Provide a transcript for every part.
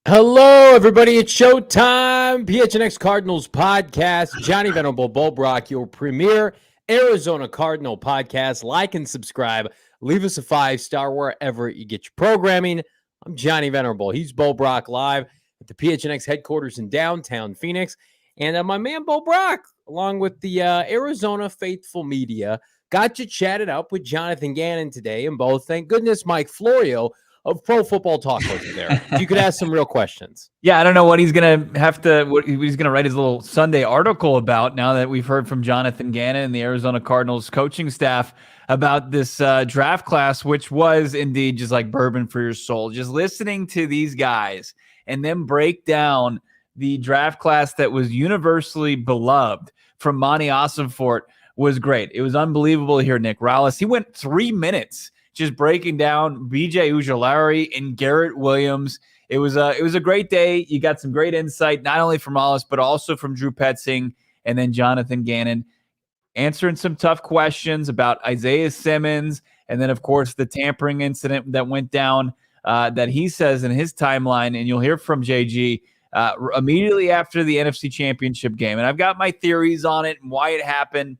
Hello, everybody. It's showtime. PHNX Cardinals podcast. Johnny Venerable Bulbrock, your premier Arizona Cardinal podcast. Like and subscribe. Leave us a 5-star wherever you get your programming. I'm Johnny Venerable. He's Bulbrock live at the PHNX headquarters in downtown Phoenix. And my man Bulbrock, along with the Arizona Faithful Media, got you chatted up with Jonathan Gannon today. And both, thank goodness, Mike Florio of Pro Football Talk was there. You could ask some real questions. Yeah, I don't know what he's going to what he's going to write his little Sunday article about now that we've heard from Jonathan Gannon and the Arizona Cardinals coaching staff about this draft class, which was indeed just like bourbon for your soul. Just listening to these guys and then break down the draft class that was universally beloved from Monti Ossenfort was great. It was unbelievable to hear Nick Rallis. He went 3 minutes just breaking down BJ Ojulari and Garrett Williams. It was a great day. You got some great insight, not only from Alice, but also from Drew Petzing and then Jonathan Gannon, answering some tough questions about Isaiah Simmons. And then, of course, the tampering incident that went down that he says in his timeline. And you'll hear from JG immediately after the NFC Championship game. And I've got my theories on it and why it happened,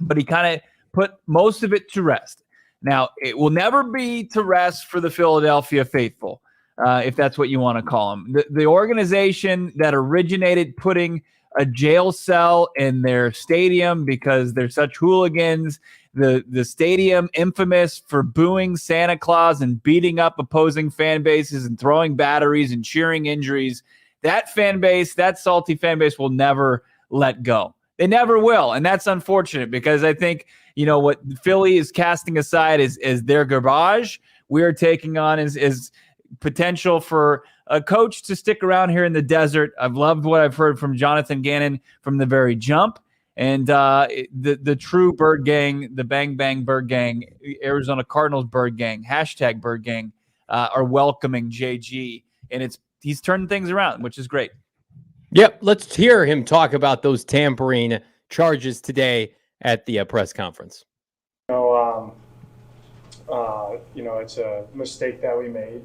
but he kind of put most of it to rest. Now, it will never be to rest for the Philadelphia faithful, if that's what you want to call them. The organization that originated putting a jail cell in their stadium because they're such hooligans, the stadium infamous for booing Santa Claus and beating up opposing fan bases and throwing batteries and cheering injuries, that fan base, that salty fan base will never let go. They never will, and that's unfortunate because I think – what Philly is casting aside is their garbage. We are taking on is potential for a coach to stick around here in the desert. I've loved what I've heard from Jonathan Gannon from the very jump. And the true Bird Gang, the Bang Bang Bird Gang, Arizona Cardinals Bird Gang, hashtag Bird Gang, are welcoming JG. And he's turning things around, which is great. Yep, let's hear him talk about those tampering charges today at the press conference. It's a mistake that we made,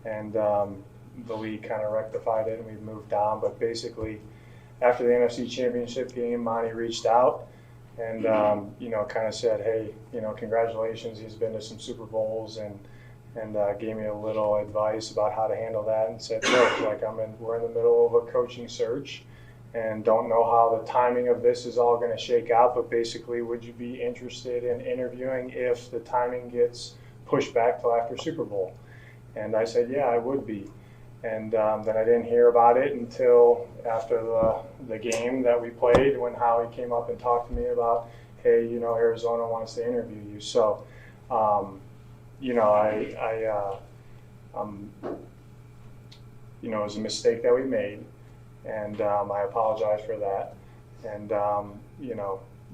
and the league kind of rectified it, and we moved on. But basically, after the NFC Championship game, Monty reached out and kind of said, "Hey, congratulations. He's been to some Super Bowls," and gave me a little advice about how to handle that, and said, "Look, we're in the middle of a coaching search, and don't know how the timing of this is all going to shake out, but basically, would you be interested in interviewing if the timing gets pushed back till after Super Bowl?" And I said, yeah, I would be. And then I didn't hear about it until after the game that we played, when Howie came up and talked to me about, hey, Arizona wants to interview you. So, it was a mistake that we made. And I apologize for that. And,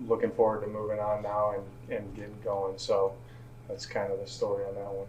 looking forward to moving on now and getting going. So that's kind of the story on that one.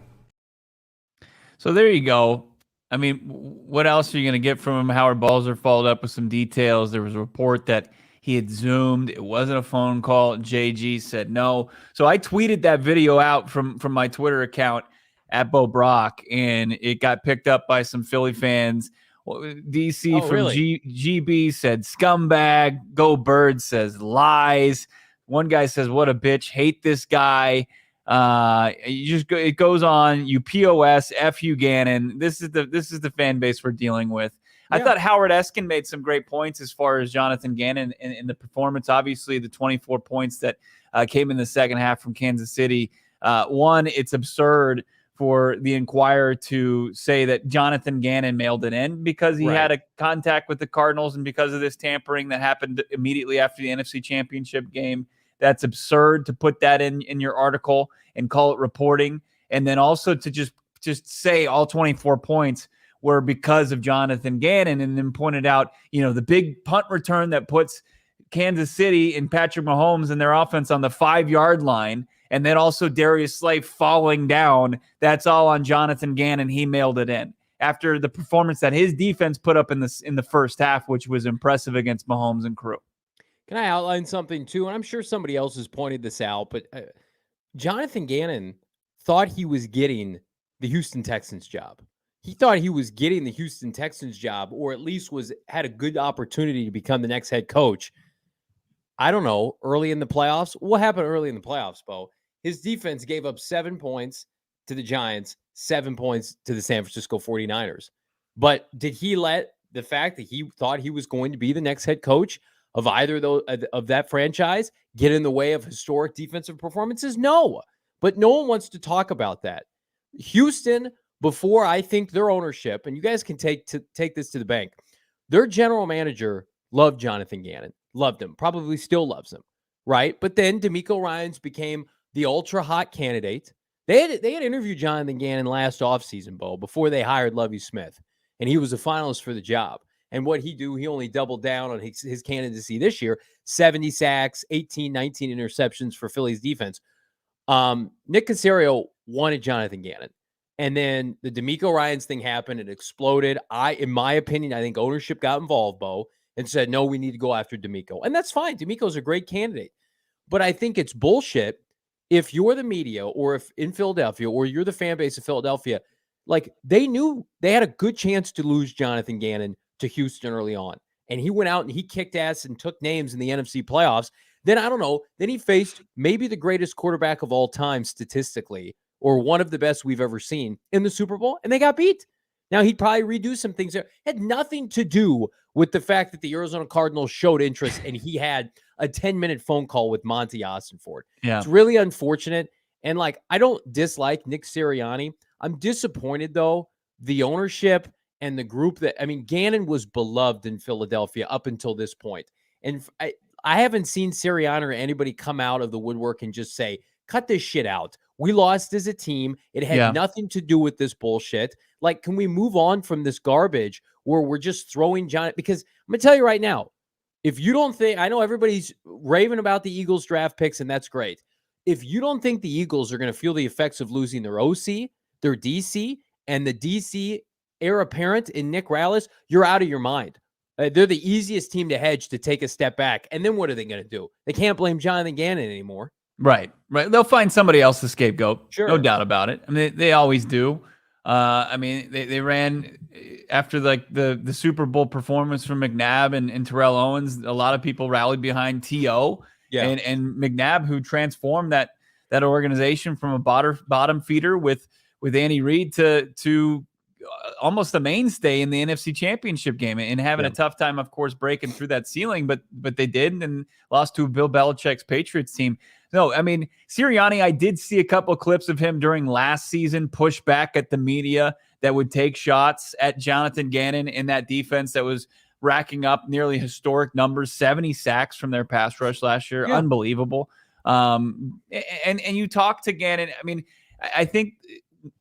So there you go. I mean, what else are you going to get from him? Howard Balzer followed up with some details. There was a report that he had Zoomed. It wasn't a phone call. JG said no. So I tweeted that video out from my Twitter account at Bo Brock, and it got picked up by some Philly fans. DC from really? GB said scumbag. Go Bird says lies. One guy says, "What a bitch! Hate this guy." It goes on. You POS, F you Gannon. This is the fan base we're dealing with. I thought Howard Eskin made some great points as far as Jonathan Gannon in the performance. Obviously, the 24 points that came in the second half from Kansas City. One, it's absurd for the Inquirer to say that Jonathan Gannon mailed it in because he had a contact with the Cardinals and because of this tampering that happened immediately after the NFC Championship game. That's absurd to put that in your article and call it reporting. And then also to just say all 24 points were because of Jonathan Gannon, and then pointed out, the big punt return that puts Kansas City and Patrick Mahomes and their offense on the 5-yard line. And then also Darius Slay falling down. That's all on Jonathan Gannon. He mailed it in after the performance that his defense put up in the first half, which was impressive against Mahomes and crew. Can I outline something too? And I'm sure somebody else has pointed this out, but Jonathan Gannon thought he was getting the Houston Texans job. He thought he was getting the Houston Texans job, or at least had a good opportunity to become the next head coach. I don't know, early in the playoffs. What happened early in the playoffs, Bo? His defense gave up 7 points to the Giants, 7 points to the San Francisco 49ers. But did he let the fact that he thought he was going to be the next head coach of either of that franchise get in the way of historic defensive performances? No. But no one wants to talk about that. Houston, before I think their ownership, and you guys can take this to the bank, their general manager loved Jonathan Gannon. Loved him, probably still loves him, right? But then DeMeco Ryans became the ultra hot candidate. They had interviewed Jonathan Gannon last offseason, Bo, before they hired Lovie Smith, and he was a finalist for the job. And what he only doubled down on his candidacy this year: 70 sacks, 18, 19 interceptions for Philly's defense. Nick Caserio wanted Jonathan Gannon. And then the DeMeco Ryans thing happened. It exploded. In my opinion, I think ownership got involved, Bo, and said, no, we need to go after DeMeco. And that's fine. DeMeco's a great candidate. But I think it's bullshit if you're the media, or if in Philadelphia, or you're the fan base of Philadelphia, like, they knew they had a good chance to lose Jonathan Gannon to Houston early on. And he went out and he kicked ass and took names in the NFC playoffs. Then, I don't know, then he faced maybe the greatest quarterback of all time statistically, or one of the best we've ever seen in the Super Bowl, and they got beat. Now, he'd probably redo some things there. It had nothing to do with the fact that the Arizona Cardinals showed interest and he had a 10-minute phone call with Monti Ossenfort. Yeah. It's really unfortunate. And, I don't dislike Nick Sirianni. I'm disappointed, though, the ownership and the group Gannon was beloved in Philadelphia up until this point. And I haven't seen Sirianni or anybody come out of the woodwork and just say, cut this shit out. We lost as a team. It had nothing to do with this bullshit. Can we move on from this garbage where we're just throwing John? Because I'm going to tell you right now, if you don't think, I know everybody's raving about the Eagles draft picks, and that's great. If you don't think the Eagles are going to feel the effects of losing their OC, their DC, and the DC heir apparent in Nick Rallis, you're out of your mind. They're the easiest team to hedge to take a step back. And then what are they going to do? They can't blame Jonathan Gannon anymore. Right. They'll find somebody else to scapegoat. Sure. No doubt about it. They always do. They ran after the Super Bowl performance from McNabb and Terrell Owens. A lot of people rallied behind T.O. and McNabb, who transformed that organization from a bottom feeder with Andy Reid to almost a mainstay in the NFC Championship game, and having a tough time, of course, breaking through that ceiling, but they did, and lost to Bill Belichick's Patriots team. No, Sirianni, I did see a couple of clips of him during last season push back at the media that would take shots at Jonathan Gannon in that defense that was racking up nearly historic numbers, 70 sacks from their pass rush last year. Unbelievable. And you talk to Gannon. I think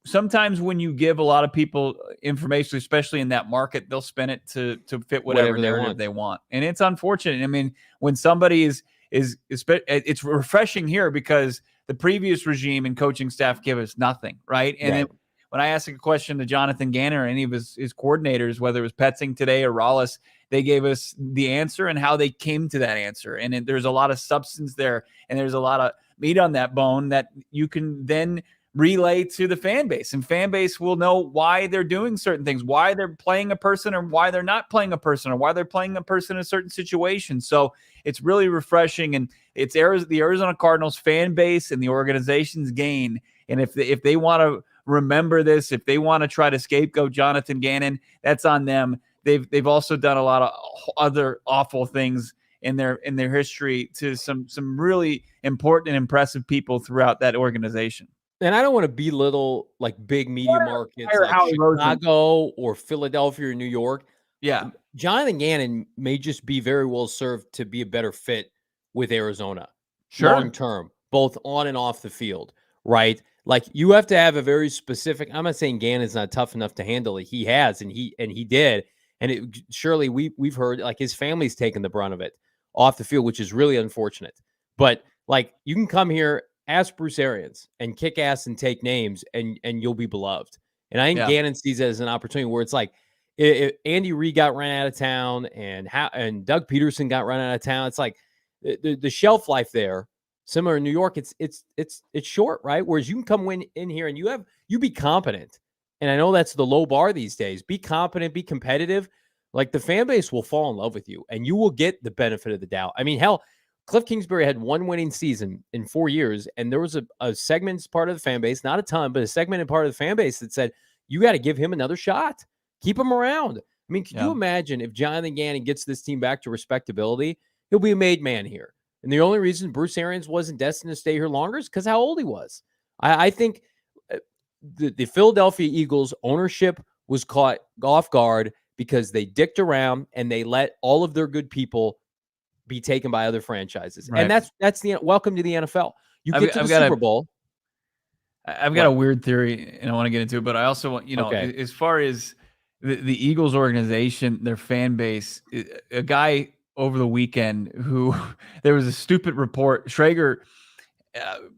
sometimes when you give a lot of people information, especially in that market, they'll spin it to fit whatever narrative they want. And it's unfortunate. When somebody is it's refreshing here because the previous regime and coaching staff give us nothing, right? And then when I asked a question to Jonathan Gannon or any of his coordinators, whether it was Petzing today or Rallis, they gave us the answer and how they came to that answer. And there's a lot of substance there, and there's a lot of meat on that bone that you can then relay to the fan base, and fan base will know why they're doing certain things, why they're playing a person or why they're not playing a person, or why they're playing a person in a certain situation. So it's really refreshing, and it's the Arizona Cardinals fan base and the organization's gain. And if they want to remember this, if they want to try to scapegoat Jonathan Gannon, that's on them. They've also done a lot of other awful things in their history to some really important and impressive people throughout that organization. And I don't want to belittle like big media markets like Howie Roseman. Chicago or Philadelphia or New York. Yeah. Jonathan Gannon may just be very well served to be a better fit with Arizona long term, both on and off the field, right? Like you have to have a very specific. I'm not saying Gannon's not tough enough to handle it. He has, and he did. And surely we've heard like his family's taken the brunt of it off the field, which is really unfortunate. But like you can come here, ask Bruce Arians, and kick ass and take names, and you'll be beloved. And I think Gannon sees it as an opportunity where it's like if Andy Reid got run out of town and Doug Peterson got run out of town. It's like the shelf life there, similar in New York, it's short, right? Whereas you can come in here and you be competent. And I know that's the low bar these days. Be competent, be competitive. Like the fan base will fall in love with you, and you will get the benefit of the doubt. I mean, hell, Cliff Kingsbury had one winning season in 4 years, and there was a segment part of the fan base, not a ton, but a segment and part of the fan base that said, you got to give him another shot. Keep him around. I mean, could you imagine if Jonathan Gannon gets this team back to respectability? He'll be a made man here. And the only reason Bruce Arians wasn't destined to stay here longer is because how old he was. I think the Philadelphia Eagles ownership was caught off guard because they dicked around and they let all of their good people be taken by other franchises. Right. And that's the welcome to the NFL. You get to the Super Bowl. I've got a weird theory, and I want to get into it, but I also want, as far as the Eagles organization, their fan base, a guy over the weekend who there was a stupid report. Schrager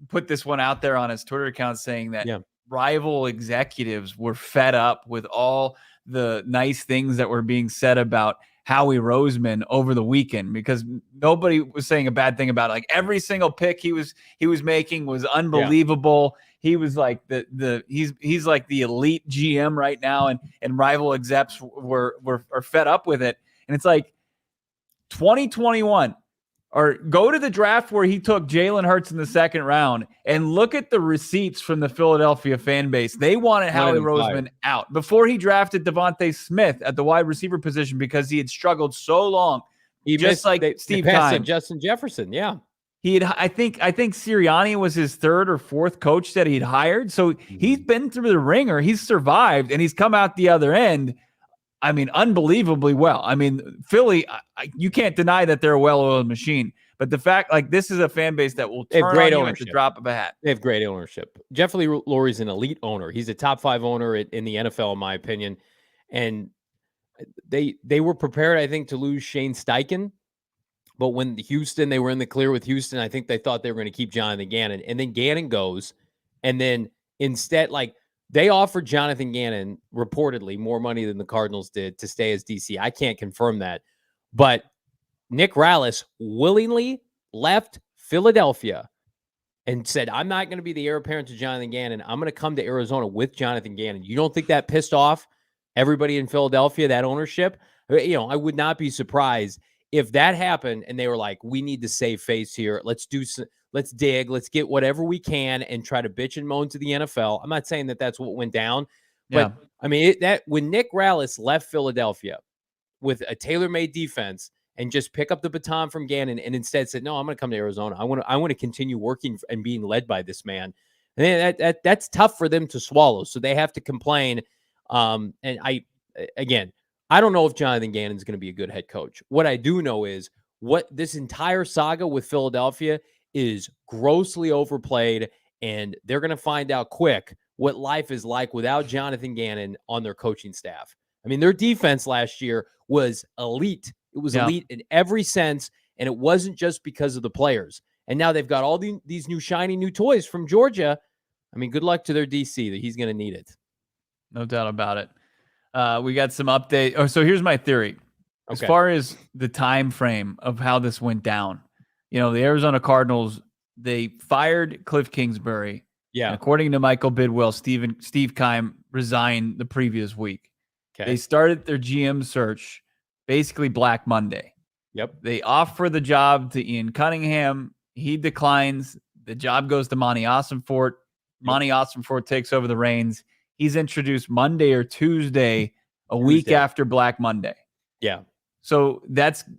put this one out there on his Twitter account saying that rival executives were fed up with all the nice things that were being said about Howie Roseman over the weekend, because nobody was saying a bad thing about it. Like every single pick he was making was unbelievable. He was like he's like the elite GM right now, and rival execs are fed up with it. And it's like 2021, or go to the draft where he took Jalen Hurts in the second round and look at the receipts from the Philadelphia fan base. They wanted Howie Roseman out before he drafted Devontae Smith at the wide receiver position because he had struggled so long. Just like Steve Keim. Justin Jefferson, He had, I think Sirianni was his third or fourth coach that he'd hired. So he's been through the ringer. He's survived, and he's come out the other end. I mean, unbelievably well. I mean, Philly, you can't deny that they're a well-oiled machine. But the fact, like, this is a fan base that will turn on you at the drop of a hat. They have great ownership. Jeff Lurie's an elite owner. He's a top 5 owner in the NFL, in my opinion. And they were prepared, I think, to lose Shane Steichen. But when they were in the clear with Houston, I think they thought they were going to keep Jonathan Gannon. And then Gannon goes, and then instead, like, they offered Jonathan Gannon reportedly more money than the Cardinals did to stay as DC. I can't confirm that. But Nick Rallis willingly left Philadelphia and said, I'm not going to be the heir apparent to Jonathan Gannon. I'm going to come to Arizona with Jonathan Gannon. You don't think that pissed off everybody in Philadelphia, that ownership? I would not be surprised if that happened and they were like, we need to save face here. Let's dig, let's get whatever we can and try to bitch and moan to the NFL. I'm not saying that that's what went down, but I mean, when Nick Rallis left Philadelphia with a tailor-made defense and just pick up the baton from Gannon and instead said, no, I'm going to come to Arizona. I want to continue working and being led by this man. And that's tough for them to swallow. So they have to complain. And I don't know if Jonathan Gannon's going to be a good head coach. What I do know is what this entire saga with Philadelphia is grossly overplayed, and they're going to find out quick what life is like without Jonathan Gannon on their coaching staff. I mean, their defense last year was elite. It was elite in every sense, and it wasn't just because of the players. And now they've got all these new shiny new toys from Georgia. I mean, good luck to their DC. That he's going to need it. No doubt about it. We got some update. So here's my theory. As far as the time frame of how this went down, the Arizona Cardinals, they fired Cliff Kingsbury Yeah. And according to Michael Bidwell, Steve Keim resigned the previous week. Okay. They started their GM search basically Black Monday. Yep. They offer the job to Ian Cunningham. He declines. The job goes to Monti Ossenfort. Monti Ossenfort takes over the reins. He's introduced Monday or Tuesday, a week after Black Monday. Yeah. So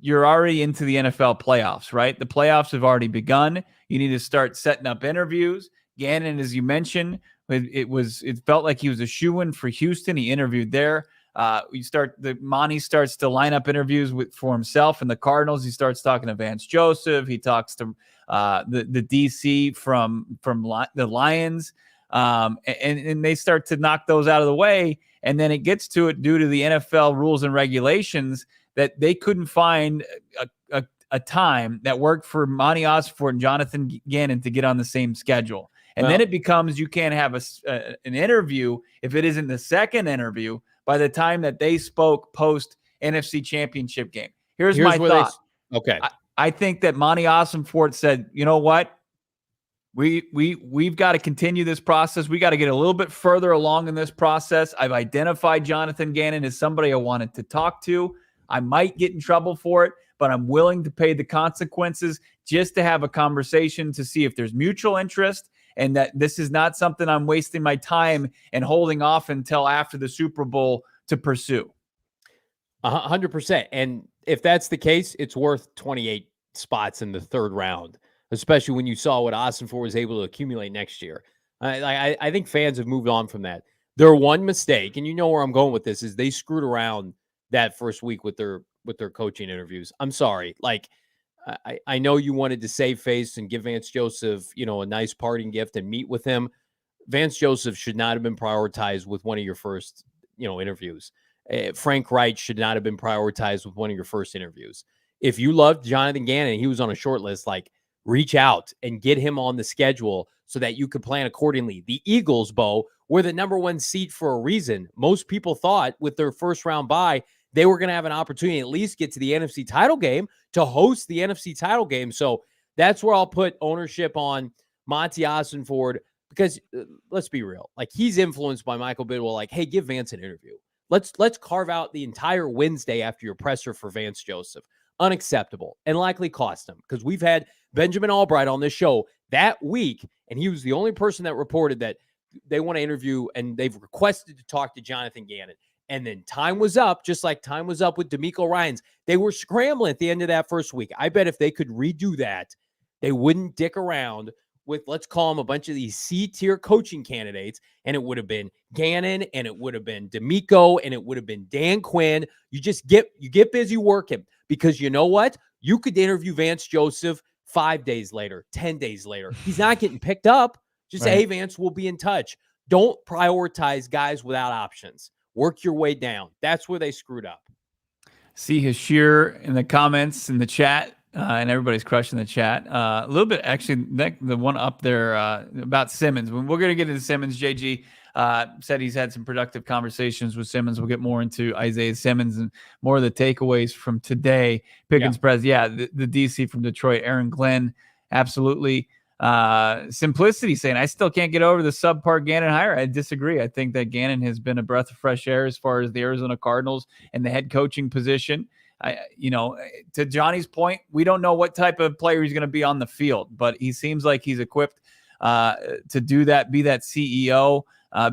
you're already into the NFL playoffs, right? The playoffs have already begun. You need to start setting up interviews. Gannon, as you mentioned, it felt like he was a shoo-in for Houston. He interviewed there. Monty starts to line up interviews for himself and the Cardinals. He starts talking to Vance Joseph. He talks to the DC from the Lions, and they start to knock those out of the way. And then it gets to it due to the NFL rules and regulations that they couldn't find a time that worked for Monti Ossenfort and Jonathan Gannon to get on the same schedule. And then it becomes you can't have an interview if it isn't the second interview by the time that they spoke post NFC Championship game. Here's my thought. Okay. I think that Monti Ossenfort said, you know what? We've got to continue this process. We got to get a little bit further along in this process. I've identified Jonathan Gannon as somebody I wanted to talk to. I might get in trouble for it, but I'm willing to pay the consequences just to have a conversation to see if there's mutual interest and that this is not something I'm wasting my time and holding off until after the Super Bowl to pursue. 100%. And if that's the case, it's worth 28 spots in the third round, especially when you saw what Ossenfort was able to accumulate next year. I think fans have moved on from that. Their one mistake, and you know where I'm going with this, is they screwed around that first week with their coaching interviews. I'm sorry. I know you wanted to save face and give Vance Joseph, a nice parting gift and meet with him. Vance Joseph should not have been prioritized with one of your first, interviews. Frank Reich should not have been prioritized with one of your first interviews. If you loved Jonathan Gannon, he was on a short list, reach out and get him on the schedule so that you could plan accordingly. The Eagles, Bo, were the number one seed for a reason. Most people thought with their first round bye, they were going to have an opportunity to at least get to the NFC title game, to host the NFC title game. So that's where I'll put ownership on Monti Ossenfort because let's be real. He's influenced by Michael Bidwell. Hey, give Vance an interview. Let's carve out the entire Wednesday after your presser for Vance Joseph. Unacceptable and likely cost him because we've had Benjamin Albright on this show that week, and he was the only person that reported that they want to interview and they've requested to talk to Jonathan Gannon. And then time was up, just like time was up with D'Amico Ryans. They were scrambling at the end of that first week. I bet if they could redo that, they wouldn't dick around with, let's call them a bunch of these C-tier coaching candidates, and it would have been Gannon, and it would have been D'Amico, and it would have been Dan Quinn. You get busy working because you know what? You could interview Vance Joseph 5 days later, 10 days later. He's not getting picked up. Just say, hey, Vance, we'll be in touch. Don't prioritize guys without options. Work your way down. That's where they screwed up. See Hashir in the comments in the chat, and everybody's crushing the chat. A little bit, actually, the one up there about Simmons. We're going to get into Simmons. JG said he's had some productive conversations with Simmons. We'll get more into Isaiah Simmons and more of the takeaways from today. Pickens Prez, the DC from Detroit, Aaron Glenn, absolutely. Simplicity saying, I still can't get over the subpar Gannon hire. I disagree. I think that Gannon has been a breath of fresh air as far as the Arizona Cardinals and the head coaching position. To Johnny's point, we don't know what type of player he's going to be on the field, but he seems like he's equipped to do that, be that CEO,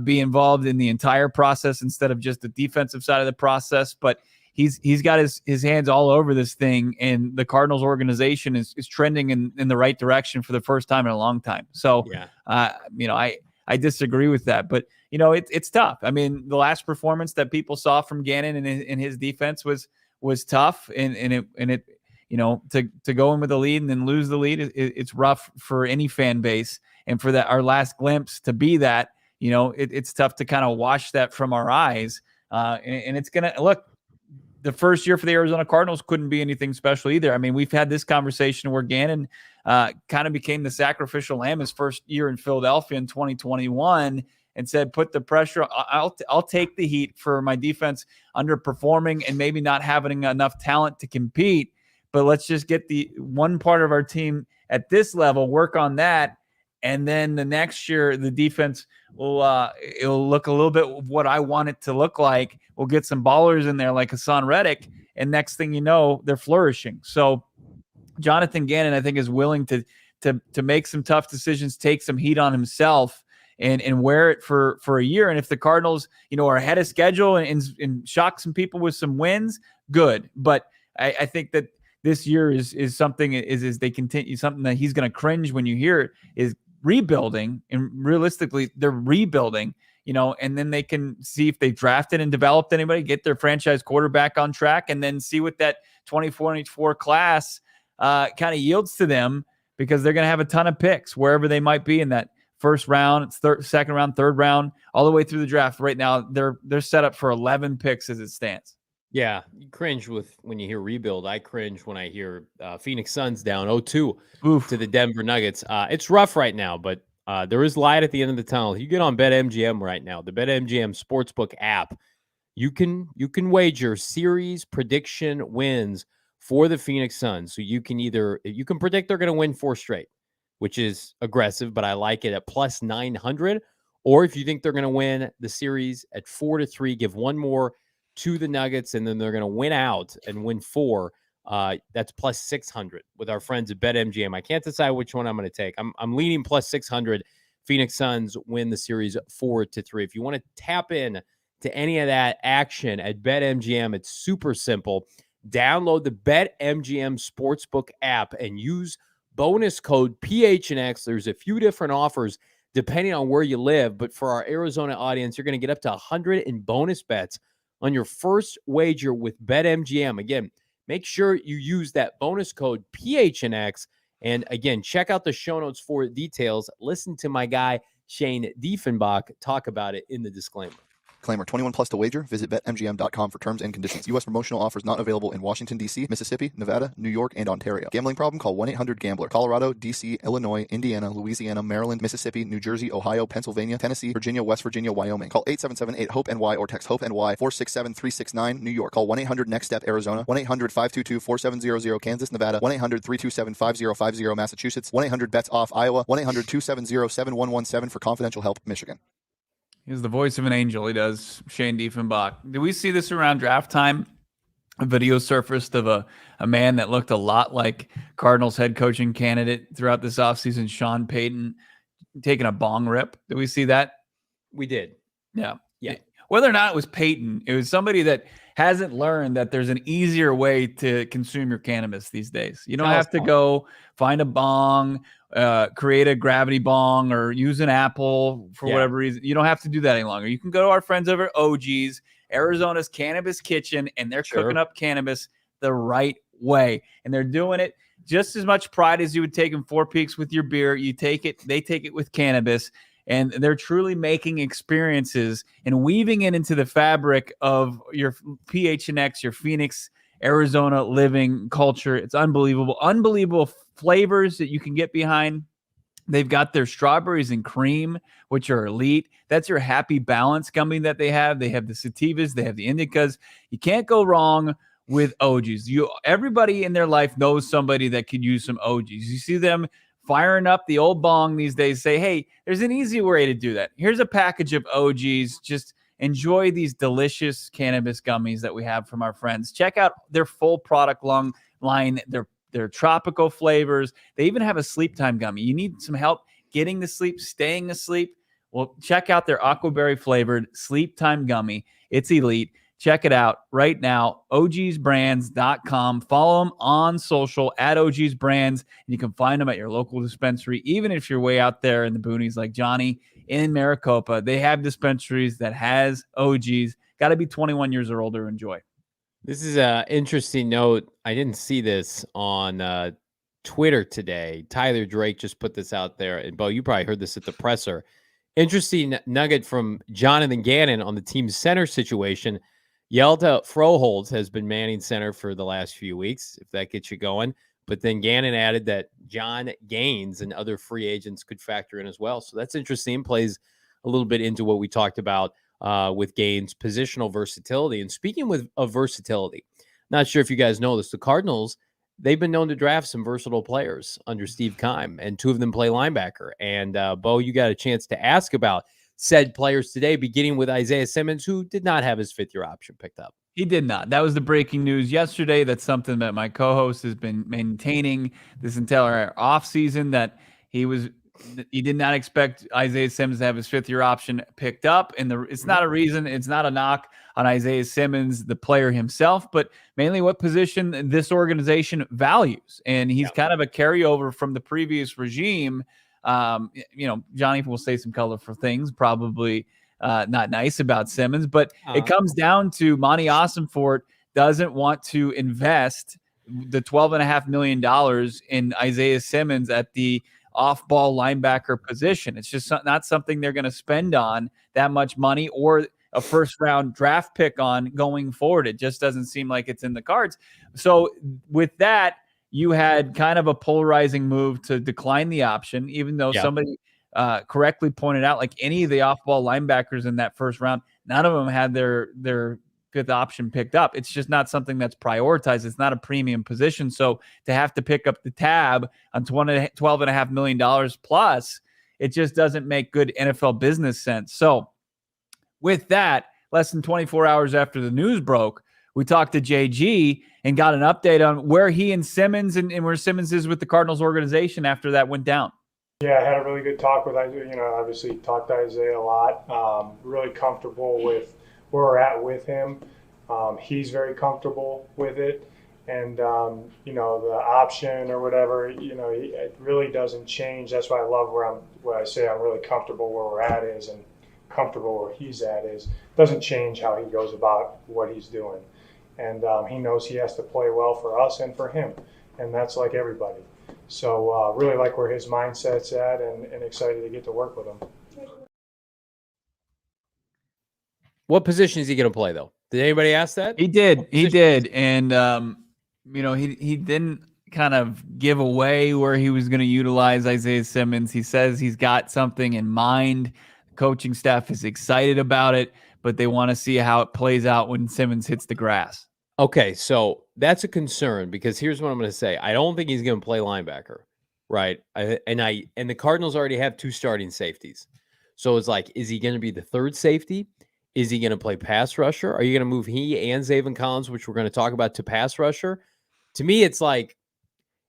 be involved in the entire process instead of just the defensive side of the process. But he's got his hands all over this thing, and the Cardinals organization is trending in the right direction for the first time in a long time. So, I disagree with that, but it's tough. I mean, the last performance that people saw from Gannon and his defense was tough, and it to go in with the lead and then lose the lead, it's rough for any fan base, and for that our last glimpse to be that, it's tough to kind of wash that from our eyes, and it's gonna look. The first year for the Arizona Cardinals couldn't be anything special either. I mean, we've had this conversation where Gannon kind of became the sacrificial lamb his first year in Philadelphia in 2021 and said, put the pressure. I'll take the heat for my defense underperforming and maybe not having enough talent to compete. But let's just get the one part of our team at this level, work on that. And then the next year, the defense will it'll look a little bit of what I want it to look like. We'll get some ballers in there like Hassan Reddick, and next thing you know, they're flourishing. So Jonathan Gannon, I think, is willing to make some tough decisions, take some heat on himself, and wear it for a year. And if the Cardinals, are ahead of schedule and shock some people with some wins, good. But I think that this year is something is they continue something that he's going to cringe when you hear it is rebuilding, and realistically they're rebuilding, and then they can see if they drafted and developed anybody, get their franchise quarterback on track, and then see what that 24 class kind of yields to them, because they're going to have a ton of picks wherever they might be in that first round, second round, third round, all the way through the draft. Right now, they're set up for 11 picks as it stands. Yeah, you cringe when you hear rebuild. I cringe when I hear Phoenix Suns down 0-2 to the Denver Nuggets. It's rough right now, but there is light at the end of the tunnel. You get on BetMGM right now, the BetMGM Sportsbook app. You can wager series prediction wins for the Phoenix Suns. So you can predict they're going to win 4 straight, which is aggressive, but I like it at plus 900. Or if you think they're going to win the series at 4-3, give one more to the Nuggets, and then they're going to win out and win 4. That's plus 600 with our friends at BetMGM. I can't decide which one I'm going to take. I'm leaning plus 600. Phoenix Suns win the series 4-3. If you want to tap in to any of that action at BetMGM, it's super simple. Download the BetMGM Sportsbook app and use bonus code PHNX. There's a few different offers depending on where you live, but for our Arizona audience, you're going to get up to 100 in bonus bets on your first wager with BetMGM. Again, make sure you use that bonus code PHNX. And again, check out the show notes for details. Listen to my guy, Shane Diefenbach, talk about it in the disclaimer. Disclaimer, 21 plus to wager. Visit BetMGM.com for terms and conditions. U.S. promotional offers not available in Washington, D.C., Mississippi, Nevada, New York, and Ontario. Gambling problem? Call 1-800-GAMBLER. Colorado, D.C., Illinois, Indiana, Louisiana, Maryland, Mississippi, New Jersey, Ohio, Pennsylvania, Tennessee, Virginia, West Virginia, Wyoming. Call 877-8-HOPE-NY or text HOPE-NY 467-369, New York. Call 1-800-NEXT-STEP, Arizona. 1-800-522-4700, Kansas, Nevada. 1-800-327-5050, Massachusetts. 1-800-BETS-OFF, Iowa. 1-800-270-7117 for confidential help, Michigan. He's the voice of an angel. He does. Shane Diefenbach. Did we see this around draft time? A video surfaced of a man that looked a lot like Cardinals head coaching candidate throughout this offseason, Sean Payton, taking a bong rip. Did we see that? We did. Yeah. Yeah. Whether or not it was Payton, it was somebody that hasn't learned that there's an easier way to consume your cannabis these days. You don't have to go find a bong, create a gravity bong, or use an apple for whatever reason. You don't have to do that any longer. You can go to our friends over at OG's, Arizona's Cannabis Kitchen, and they're cooking up cannabis the right way. And they're doing it just as much pride as you would take in Four Peaks with your beer. You take it, they take it with cannabis. And they're truly making experiences and weaving it into the fabric of your PHNX, your Phoenix, Arizona living culture. It's unbelievable. Unbelievable flavors that you can get behind. They've got their strawberries and cream, which are elite. That's your Happy Balance gummy that they have. They have the sativas. They have the indicas. You can't go wrong with OGs. Everybody in their life knows somebody that could use some OGs. You see them firing up the old bong these days, say, hey, there's an easy way to do that. Here's a package of OGs. Just enjoy these delicious cannabis gummies that we have from our friends. Check out their full product line, their tropical flavors. They even have a sleep time gummy. You need some help getting to sleep, staying asleep? Well, check out their aquaberry flavored sleep time gummy. It's elite. Check it out right now, ogsbrands.com. Follow them on social at ogsbrands, and you can find them at your local dispensary. Even if you're way out there in the boonies like Johnny in Maricopa, they have dispensaries that has OGs. Got to be 21 years or older to enjoy. This is an interesting note. I didn't see this on Twitter today. Tyler Drake just put this out there. And, Bo, you probably heard this at the presser. Interesting nugget from Jonathan Gannon on the team's center situation. Yelda Froholtz has been manning center for the last few weeks, if that gets you going. But then Gannon added that John Gaines and other free agents could factor in as well. So that's interesting. Plays a little bit into what we talked about with Gaines' positional versatility. And speaking of versatility, not sure if you guys know this, the Cardinals they've been known to draft some versatile players under Steve Keim, and 2 of them play linebacker. And Bo, you got a chance to ask about said players today, beginning with Isaiah Simmons, who did not have his 5th-year option picked up. He did not. That was the breaking news yesterday. That's something that my co-host has been maintaining this entire offseason, that he did not expect Isaiah Simmons to have his 5th-year option picked up. And it's not a reason, it's not a knock on Isaiah Simmons, the player himself, but mainly what position this organization values. And he's kind of a carryover from the previous regime. Johnny will say some colorful things, probably not nice about Simmons, but it comes down to Monti Ossenfort doesn't want to invest the $12.5 million in Isaiah Simmons at the off-ball linebacker position. It's just not something they're going to spend on that much money or a first-round draft pick on going forward. It just doesn't seem like it's in the cards. So with that, you had kind of a polarizing move to decline the option, even though somebody correctly pointed out, like any of the off-ball linebackers in that first round, none of them had their 5th option picked up. It's just not something that's prioritized. It's not a premium position. So to have to pick up the tab on $12.5 million plus, it just doesn't make good NFL business sense. So with that, less than 24 hours after the news broke, we talked to JG and got an update on where he and Simmons and where Simmons is with the Cardinals organization after that went down. Yeah, I had a really good talk with Isaiah. Obviously talked to Isaiah a lot. Really comfortable with where we're at with him. He's very comfortable with it. And, the option or whatever, it really doesn't change. That's why I love where I say I'm really comfortable where we're at is, and comfortable where he's at is. Doesn't change how he goes about what he's doing. And he knows he has to play well for us and for him. And that's like everybody. So really like where his mindset's at, and excited to get to work with him. What position is he going to play, though? Did anybody ask that? He did. He did. And, he didn't kind of give away where he was going to utilize Isaiah Simmons. He says he's got something in mind. The coaching staff is excited about it, but they want to see how it plays out when Simmons hits the grass. Okay, so that's a concern, because here's what I'm going to say. I don't think he's going to play linebacker, right? And the Cardinals already have 2 starting safeties. So it's like, is he going to be the 3rd safety? Is he going to play pass rusher? Are you going to move he and Zaven Collins, which we're going to talk about, to pass rusher? To me, it's like,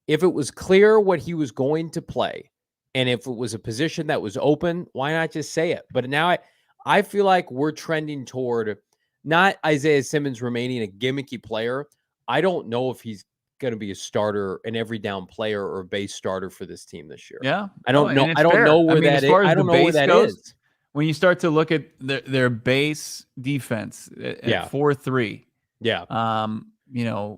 if it was clear what he was going to play, and if it was a position that was open, why not just say it? But now I feel like we're trending toward not Isaiah Simmons remaining a gimmicky player. I don't know if he's going to be a starter, an every down player, or a base starter for this team this year. Yeah. I don't know. I don't know where that is. I don't know where that is. When you start to look at their base defense at 4-3,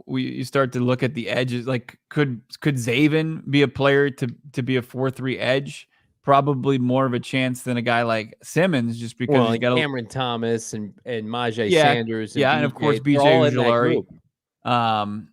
you start to look at the edges. Like, could Zaven be a player to be a 4-3 edge? Probably more of a chance than a guy like Simmons, just because you got Cameron Thomas and Majay Sanders. And of course BJ Ojulari.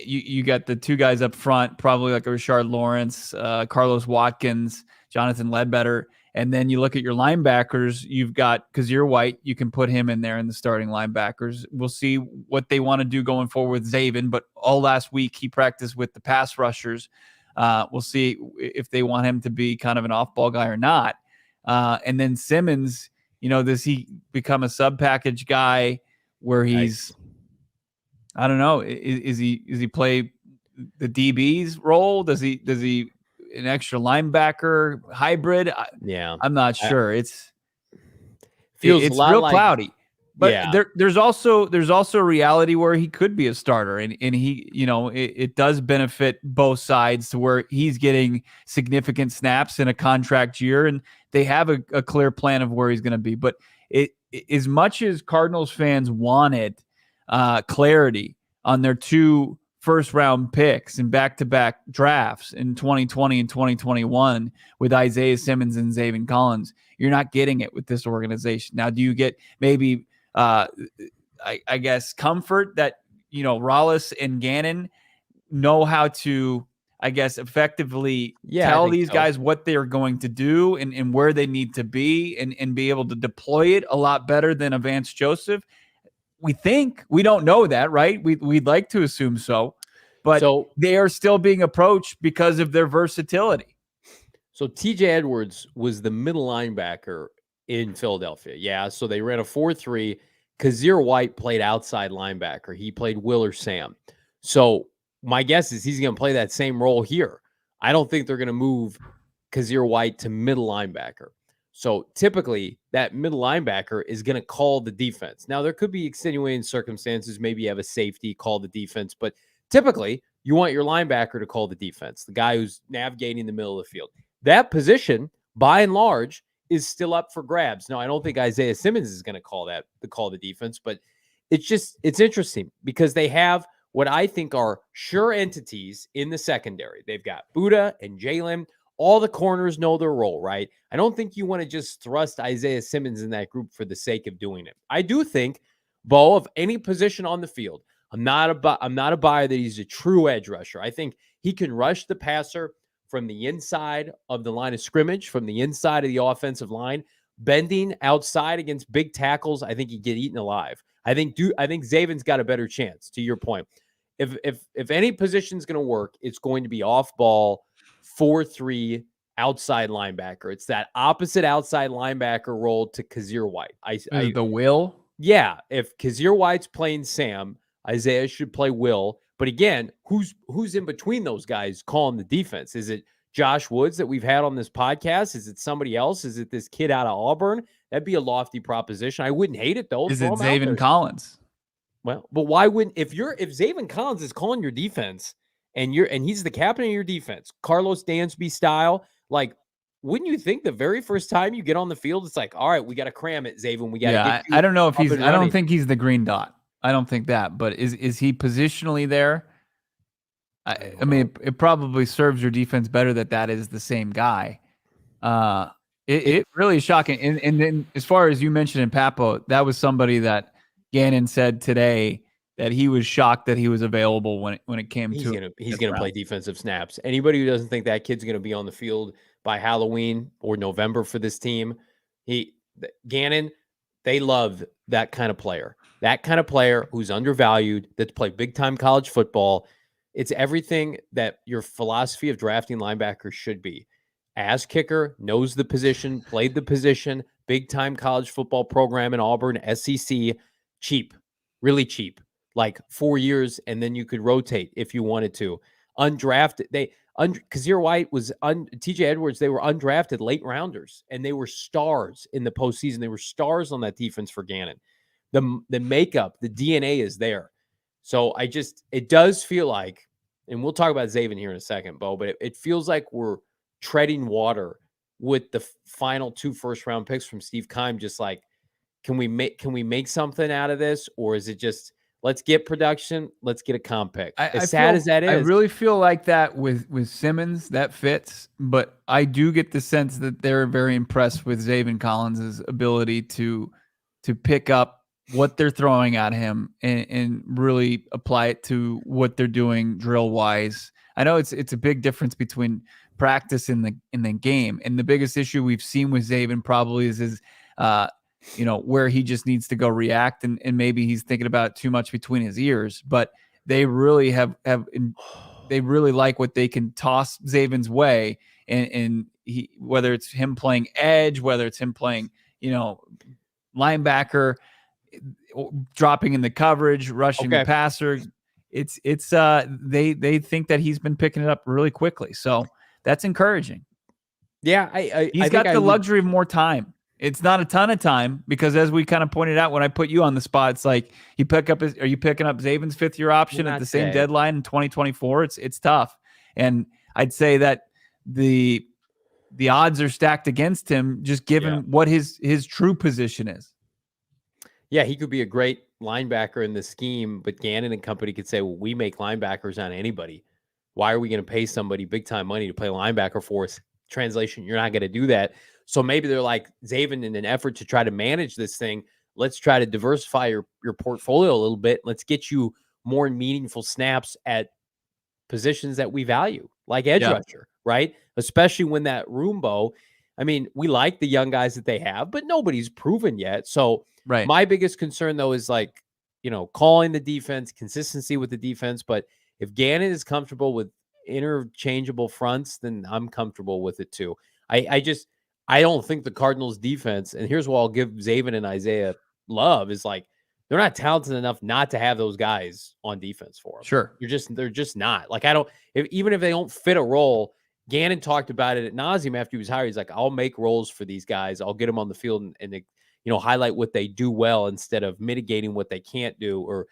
You got the 2 guys up front, probably like a Rashard Lawrence, Carlos Watkins, Jonathan Ledbetter. And then you look at your linebackers, you've got Kazir White, you can put him in there in the starting linebackers. We'll see what they want to do going forward with Zaven, but all last week he practiced with the pass rushers. We'll see if they want him to be kind of an off-ball guy or not. And then Simmons, does he become a sub-package guy where he's, I don't know, is he play the DB's role? Does he an extra linebacker hybrid? I'm not sure. It's real cloudy. But there's also a reality where he could be a starter, and he, it does benefit both sides to where he's getting significant snaps in a contract year, and they have a clear plan of where he's going to be. But as much as Cardinals fans wanted clarity on their 2 first-round picks in back-to-back drafts in 2020 and 2021 with Isaiah Simmons and Zaven Collins, you're not getting it with this organization. Now, do you get maybe I guess comfort that Rollis and Gannon know how to, I guess, effectively tell these guys what they're going to do and where they need to be, and be able to deploy it a lot better than Vance Joseph? We think. We don't know that, right? We'd like to assume so. but So they are still being approached because of their versatility. So TJ Edwards was the middle linebacker in Philadelphia. Yeah. So they ran a 4-3. Kazir White played outside linebacker. He played Will or Sam. So my guess is he's going to play that same role here. I don't think they're going to move Kazir White to middle linebacker. So typically that middle linebacker is going to call the defense. Now there could be extenuating circumstances. Maybe you have a safety call the defense, but typically you want your linebacker to call the defense, the guy who's navigating the middle of the field. That position, by and large, is still up for grabs. Now, I don't think Isaiah Simmons is going to call the defense, but it's interesting because they have what I think are sure entities in the secondary. They've got Buddha and Jalen. All the corners know their role, right? I don't think you want to just thrust Isaiah Simmons in that group for the sake of doing it. I do think, Bo, of any position on the field, I'm not a buyer that he's a true edge rusher. I think he can rush the passer from the inside of the line of scrimmage, from the inside of the offensive line, bending outside against big tackles. I think he'd get eaten alive. I think Zaven's got a better chance, to your point. If any position's going to work, it's going to be off ball 4-3 outside linebacker. It's that opposite outside linebacker role to Kazir White. The Will? Yeah, if Kazir White's playing Sam, Isaiah should play Will. But again, who's in between those guys calling the defense? Is it Josh Woods that we've had on this podcast? Is it somebody else? Is it this kid out of Auburn? That'd be a lofty proposition. I wouldn't hate it though. Is it Zaven Collins? Well, but why wouldn't if Zaven Collins is calling your defense and he's the captain of your defense, Carlos Dansby style, like wouldn't you think the very first time you get on the field, it's like, all right, we got to cram it, Zaven. We got to get you. I don't know if he's. I don't think he's the green dot. I don't think that. But is he positionally there? I mean, it probably serves your defense better that is the same guy. It really is shocking. And then as far as you mentioned in Papo, that was somebody that Gannon said today that he was shocked that he was available when it came to. He's gonna play defensive snaps. Anybody who doesn't think that kid's gonna be on the field by Halloween or November for this team, Gannon, they love that kind of player. That kind of player who's undervalued, that's played big-time college football. It's everything that your philosophy of drafting linebackers should be. Ass kicker, knows the position, played the position, big-time college football program in Auburn, SEC, cheap, really cheap, like 4 years, and then you could rotate if you wanted to. Undrafted, Kazir White was TJ Edwards, they were undrafted late rounders, and they were stars in the postseason. They were stars on that defense for Gannon. The makeup, the DNA is there. So it does feel like, and we'll talk about Zaven here in a second, Bo, but it feels like we're treading water with the final 2 first-round picks from Steve Keim. Just like, can we make something out of this, or is it just let's get production, let's get a comp pick? As sad as that is, I really feel like that with Simmons that fits, but I do get the sense that they're very impressed with Zaven Collins' ability to pick up what they're throwing at him and really apply it to what they're doing drill wise. I know it's a big difference between practice in the game, and the biggest issue we've seen with Zaven probably is where he just needs to go react, and maybe he's thinking about it too much between his ears. But they really they really like what they can toss Zaven's way, and whether it's him playing edge, whether it's him playing linebacker, dropping in the coverage, rushing the passer. They think that he's been picking it up really quickly. So that's encouraging. Yeah. He's got the luxury of more time. It's not a ton of time because, as we kind of pointed out when I put you on the spot, it's like are you picking up Zaven's 5th-year option at the same deadline in 2024? It's tough. And I'd say that the odds are stacked against him just given what his true position is. Yeah, he could be a great linebacker in the scheme, but Gannon and company could say, well, we make linebackers on anybody. Why are we going to pay somebody big-time money to play linebacker for us? Translation, you're not going to do that. So maybe they're like, Zaven, in an effort to try to manage this thing, let's try to diversify your portfolio a little bit. Let's get you more meaningful snaps at positions that we value, like edge rusher, right? Especially when that Roombo, I mean, we like the young guys that they have, but nobody's proven yet. So my biggest concern, though, is calling the defense, consistency with the defense. But If Gannon is comfortable with interchangeable fronts, then I'm comfortable with it too. I don't think the Cardinals defense, and here's what I'll give Zaven and Isaiah love, is like they're not talented enough not to have those guys on defense for them. Sure. They're just not. Like even if they don't fit a role, Gannon talked about it at nauseum after he was hired. He's like, I'll make roles for these guys. I'll get them on the field and highlight what they do well instead of mitigating what they can't do. Or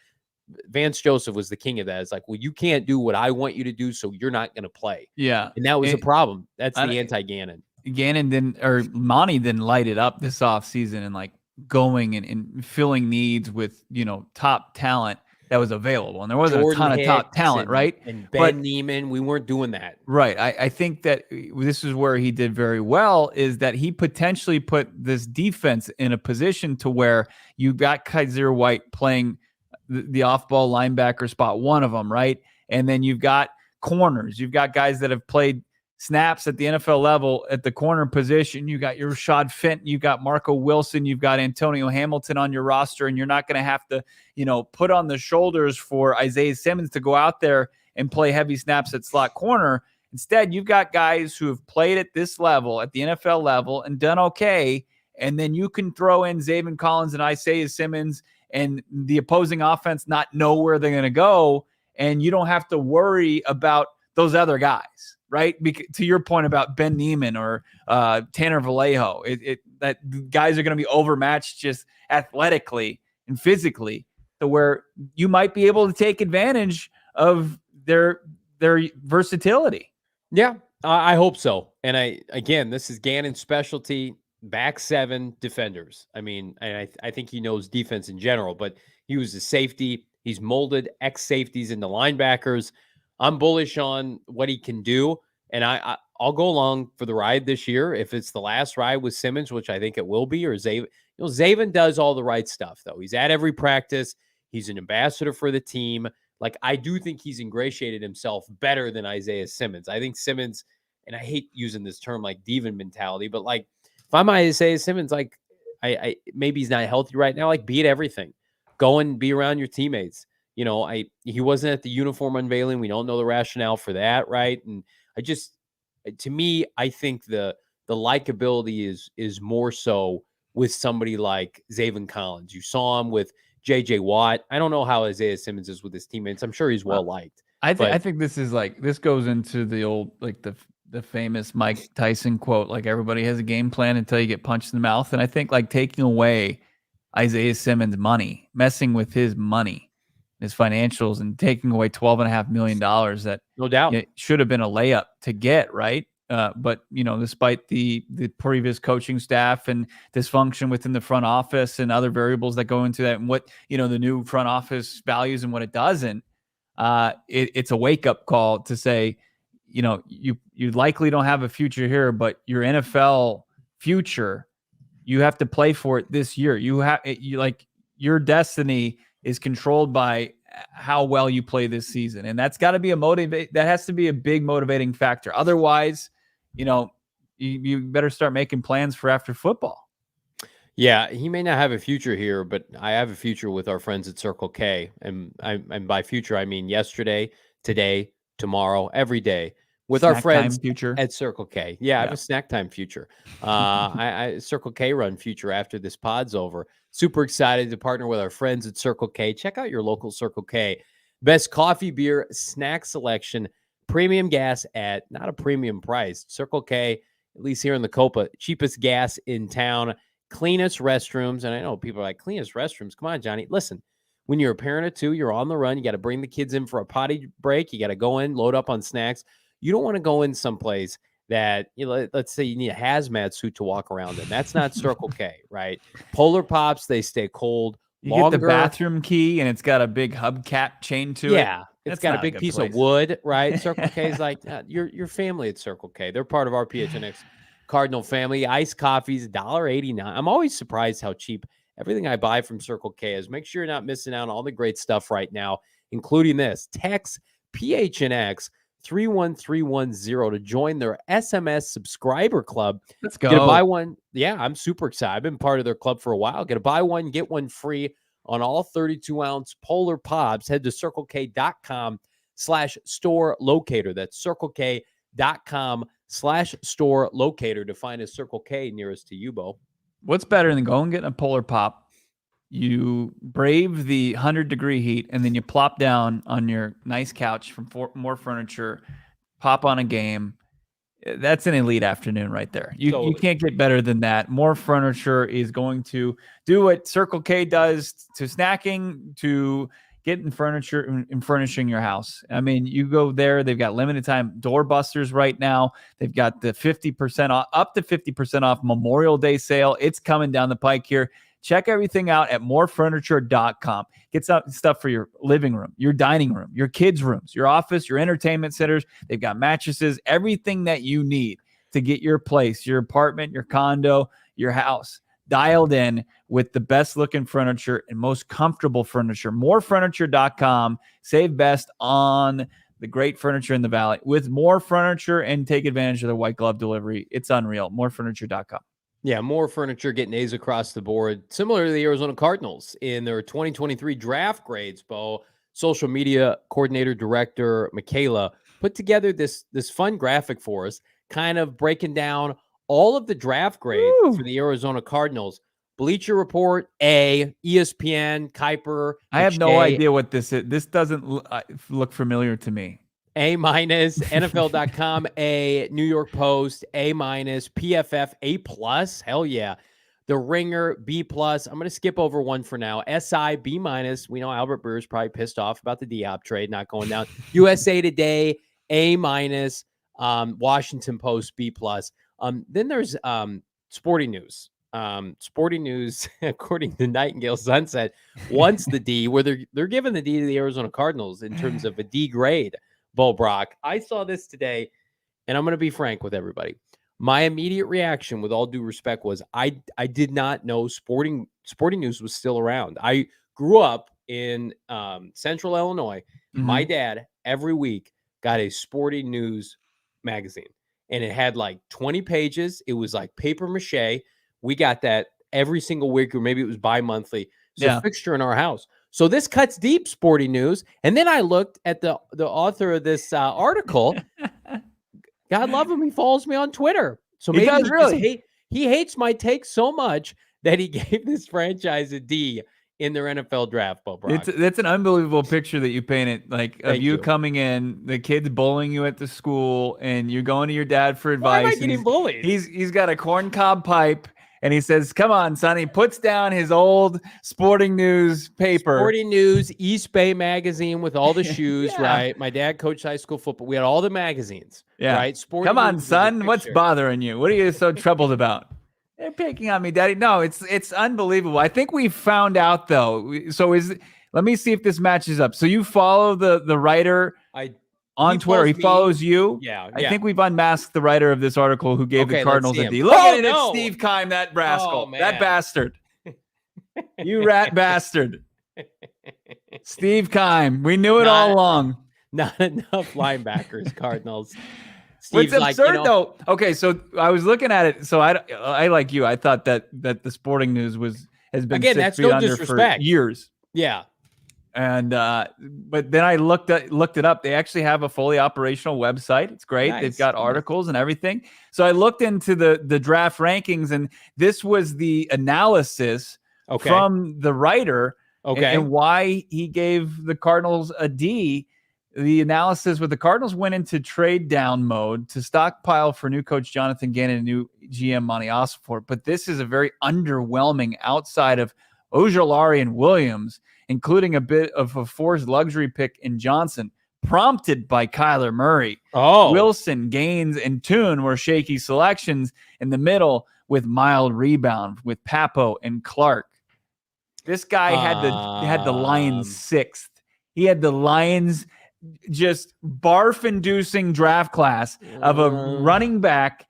Vance Joseph was the king of that. It's like, well, you can't do what I want you to do, so you're not going to play. Yeah. And that was a problem. That's the anti-Gannon. Monti didn't light it up this offseason and like going and filling needs with, top talent that was available. And there wasn't a ton of top talent, right? And Ben Neiman, we weren't doing that. Right. I think that this is where he did very well, is that he potentially put this defense in a position to where you got Kaiser White playing the off-ball linebacker spot, one of them, right? And then you've got corners. You've got guys that have played snaps at the NFL level at the corner position. You got your Rashad Fenton, you got Marco Wilson, you've got Antonio Hamilton on your roster, and you're not going to have to, put on the shoulders for Isaiah Simmons to go out there and play heavy snaps at slot corner. Instead, you've got guys who have played at this level, at the NFL level, and done okay. And then you can throw in Zaven Collins and Isaiah Simmons, and the opposing offense not know where they're going to go, and you don't have to worry about those other guys. Right, to your point about Ben Neiman or Tanner Vallejo, that guys are going to be overmatched just athletically and physically, to where you might be able to take advantage of their versatility. Yeah, I hope so. And this is Gannon's specialty: back seven defenders. I mean, I think he knows defense in general, but he was a safety. He's molded ex-safeties into linebackers. I'm bullish on what he can do, and I'll go along for the ride this year. If it's the last ride with Simmons, which I think it will be, or Zaven. Zaven does all the right stuff, though. He's at every practice. He's an ambassador for the team. Like, I do think he's ingratiated himself better than Isaiah Simmons. I think Simmons, and I hate using this term like diva mentality, but like if I'm Isaiah Simmons, like I maybe he's not healthy right now. Like, be at everything. Go and be around your teammates. He wasn't at the uniform unveiling. We don't know the rationale for that, right? And to me, I think the likability is more so with somebody like Zaven Collins. You saw him with J.J. Watt. I don't know how Isaiah Simmons is with his teammates. I'm sure he's well liked. I think this goes into the old, like the famous Mike Tyson quote, like everybody has a game plan until you get punched in the mouth. And I think like taking away Isaiah Simmons' money, messing with his money, his financials, and taking away $12.5 million that no doubt should have been a layup to get, right? But despite the previous coaching staff and dysfunction within the front office and other variables that go into that, and what the new front office values and what it doesn't, it's a wake up call to say, you likely don't have a future here, but your NFL future, you have to play for it this year. Your destiny is controlled by how well you play this season. And that's got to be that has to be a big motivating factor. Otherwise, you better start making plans for after football. Yeah, he may not have a future here, but I have a future with our friends at Circle K. And by future, I mean yesterday, today, tomorrow, every day. With snack our friends future at Circle K. Yeah, I have a snack time future. I Circle K run future after this pod's over. Super excited to partner with our friends at Circle K. Check out your local Circle K. Best coffee, beer, snack selection, premium gas at not a premium price. Circle K, at least here in the Copa, cheapest gas in town, cleanest restrooms. And I know people are like, cleanest restrooms? Come on, Johnny. Listen, when you're a parent of two, you're on the run. You got to bring the kids in for a potty break. You got to go in, load up on snacks. You don't want to go in someplace that, let's say you need a hazmat suit to walk around in. That's not Circle K, right? Polar Pops, they stay cold longer. Get the bathroom key, and it's got a big hubcap chain to it. Yeah, it's got a big piece of wood, right? Circle K is like, your family at Circle K. They're part of our PHNX Cardinal family. Iced coffees, $1.89. I'm always surprised how cheap everything I buy from Circle K is. Make sure you're not missing out on all the great stuff right now, including this. Text PHNX 31310 to join their SMS subscriber club. Let's go. Get a buy one. Yeah, I'm super excited. I've been part of their club for a while. Get a buy one, get one free on all 32-ounce Polar Pops. Head to circlek.com circlek.com/store locator. That's circlek.com/store locator to find a Circle K nearest to you, Bo. What's better than going and getting a Polar Pop? You brave the 100-degree heat, and then you plop down on your nice couch from More Furniture, pop on a game. That's an elite afternoon right there. You can't get better than that. More Furniture is going to do what Circle K does to snacking, to getting furniture and furnishing your house. I mean, you go there, they've got limited time door busters right now. They've got the 50% off, up to 50% off Memorial Day sale. It's coming down the pike here. Check everything out at morefurniture.com. Get some stuff for your living room, your dining room, your kids' rooms, your office, your entertainment centers. They've got mattresses, everything that you need to get your place, your apartment, your condo, your house dialed in with the best looking furniture and most comfortable furniture. Morefurniture.com. Save best on the great furniture in the valley with More Furniture and take advantage of the white glove delivery. It's unreal. Morefurniture.com. Yeah, More Furniture getting A's across the board. Similar to the Arizona Cardinals in their 2023 draft grades, Bo. Social media coordinator director Michaela put together this fun graphic for us, kind of breaking down all of the draft grades for the Arizona Cardinals. Bleacher Report, A, ESPN, Kuiper. I have no idea what this is. This doesn't look familiar to me. A-, NFL.com, A, New York Post, A-, PFF, A+, hell yeah. The Ringer, B+. I'm going to skip over one for now. SI, B-. We know Albert Breer's probably pissed off about the Diop trade not going down. USA Today, A-. Washington Post, B+. Then there's Sporting News. Sporting News, according to Nightingale Sunset, wants the D, where they're giving the D to the Arizona Cardinals in terms of a D grade. Bo Brock, I saw this today, and I'm going to be frank with everybody. My immediate reaction, with all due respect, was I did not know Sporting News was still around. I grew up in Central Illinois. Mm-hmm. My dad every week got a Sporting News magazine, and it had like 20 pages. It was like paper mache. We got that every single week, or maybe it was bi-monthly. It's a fixture in our house. So this cuts deep, Sporting News. And then I looked at the author of this article. God love him. He follows me on Twitter. So maybe he hates my take so much that he gave this franchise a D in their NFL draft, Bo Brock. That's an unbelievable picture that you painted, like of you coming in, the kids bullying you at the school, and you're going to your dad for advice. Why am I getting bullied? He's got a corncob pipe. And he says, come on, son. He puts down his old Sporting News paper. Sporting News, East Bay magazine with all the shoes, right? My dad coached high school football. We had all the magazines, right? Sporting Come on, News son. What's bothering you? What are you so troubled about? They're picking on me, Daddy. No, it's unbelievable. I think we found out, though. So let me see if this matches up. So you follow the writer on Twitter. He follows you. Yeah. I think we've unmasked the writer of this article who gave the Cardinals a D. Look at it. It's Steve Keim, that rascal. That bastard. You rat bastard. Steve Keim. We knew it all along. Not enough linebackers, Cardinals. Steve's it's absurd, though. Okay, so I was looking at it. So I like you. I thought that the Sporting News has been again. 6 That's feet no under disrespect. For years. Yeah. And but then I looked it up. They actually have a fully operational website. It's great. Nice. They've got articles and everything. So I looked into the draft rankings, and this was the analysis from the writer and why he gave the Cardinals a D. The analysis with the Cardinals went into trade down mode to stockpile for new coach Jonathan Gannon and new GM Monti Ossenfort. But this is a very underwhelming outside of Ojulari and Williams, including a bit of a forced luxury pick in Johnson, prompted by Kyler Murray. Wilson, Gaines, and Toon were shaky selections in the middle with mild rebound with Papo and Clark. This guy had the Lions 6th. He had the Lions just barf-inducing draft class of a running back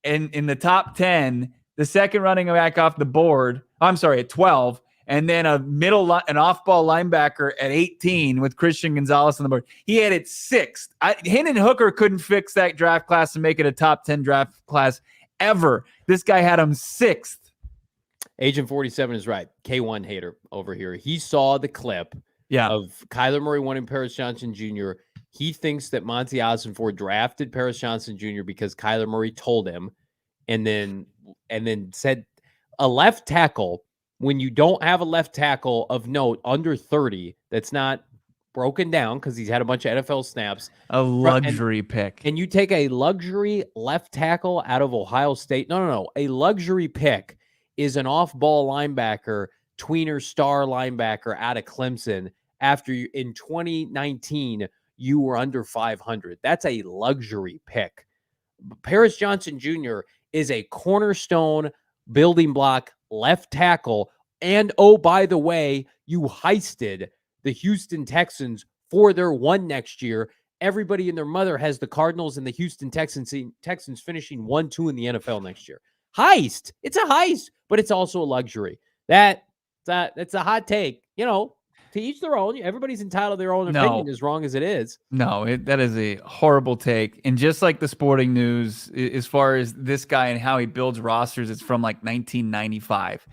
in the top 10, the second running back off the board. I'm sorry, at 12. And then an off-ball linebacker at 18 with Christian Gonzalez on the board. He had it 6th. Hendon Hooker couldn't fix that draft class and make it a top 10 draft class ever. This guy had him 6th. Agent 47 is right. K1 hater over here. He saw the clip of Kyler Murray wanting Paris Johnson Jr. He thinks that Monti Ossenfort drafted Paris Johnson Jr. because Kyler Murray told him, and then said a left tackle, when you don't have a left tackle of note under 30 that's not broken down because he's had a bunch of NFL snaps. A luxury pick. And you take a luxury left tackle out of Ohio State. No. A luxury pick is an off-ball linebacker, tweener star linebacker out of Clemson after you, in 2019, you were under 500. That's a luxury pick. Paris Johnson Jr. is a cornerstone building block left tackle. And, oh, by the way, you heisted the Houston Texans for their one next year. Everybody and their mother has the Cardinals and the Houston Texans finishing 1-2 in the NFL next year. Heist. It's a heist, but it's also a luxury. That's a hot take. To each their own. Everybody's entitled to their own opinion, as wrong as it is. No, that is a horrible take. And just like the sporting news, as far as this guy and how he builds rosters, it's from like 1995.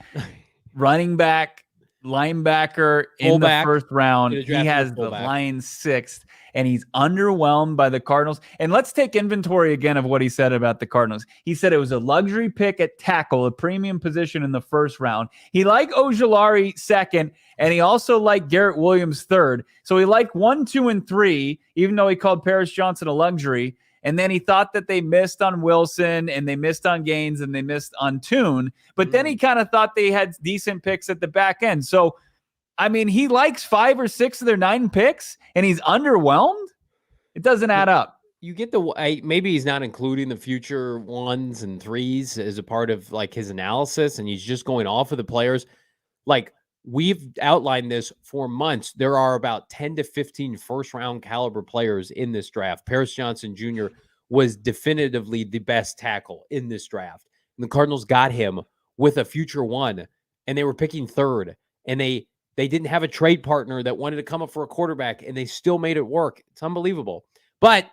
Running back, linebacker in the first round. He has the Lions 6th, and he's underwhelmed by the Cardinals. And let's take inventory again of what he said about the Cardinals. He said it was a luxury pick at tackle, a premium position in the first round. He liked Ojulari second, and he also liked Garrett Williams third. So he liked 1, 2, and 3, even though he called Paris Johnson a luxury. And then he thought that they missed on Wilson, and they missed on Gaines, and they missed on Tune. But then he kind of thought they had decent picks at the back end. So, I mean, he likes 5 or 6 of their 9 picks, and he's underwhelmed? It doesn't add up. You get maybe he's not including the future 1s and 3s as a part of like his analysis, and he's just going off of the players. Like, we've outlined this for months. There are about 10 to 15 first-round caliber players in this draft. Paris Johnson Jr. was definitively the best tackle in this draft. And the Cardinals got him with a future 1, and they were picking 3rd. And they didn't have a trade partner that wanted to come up for a quarterback, and they still made it work. It's unbelievable. But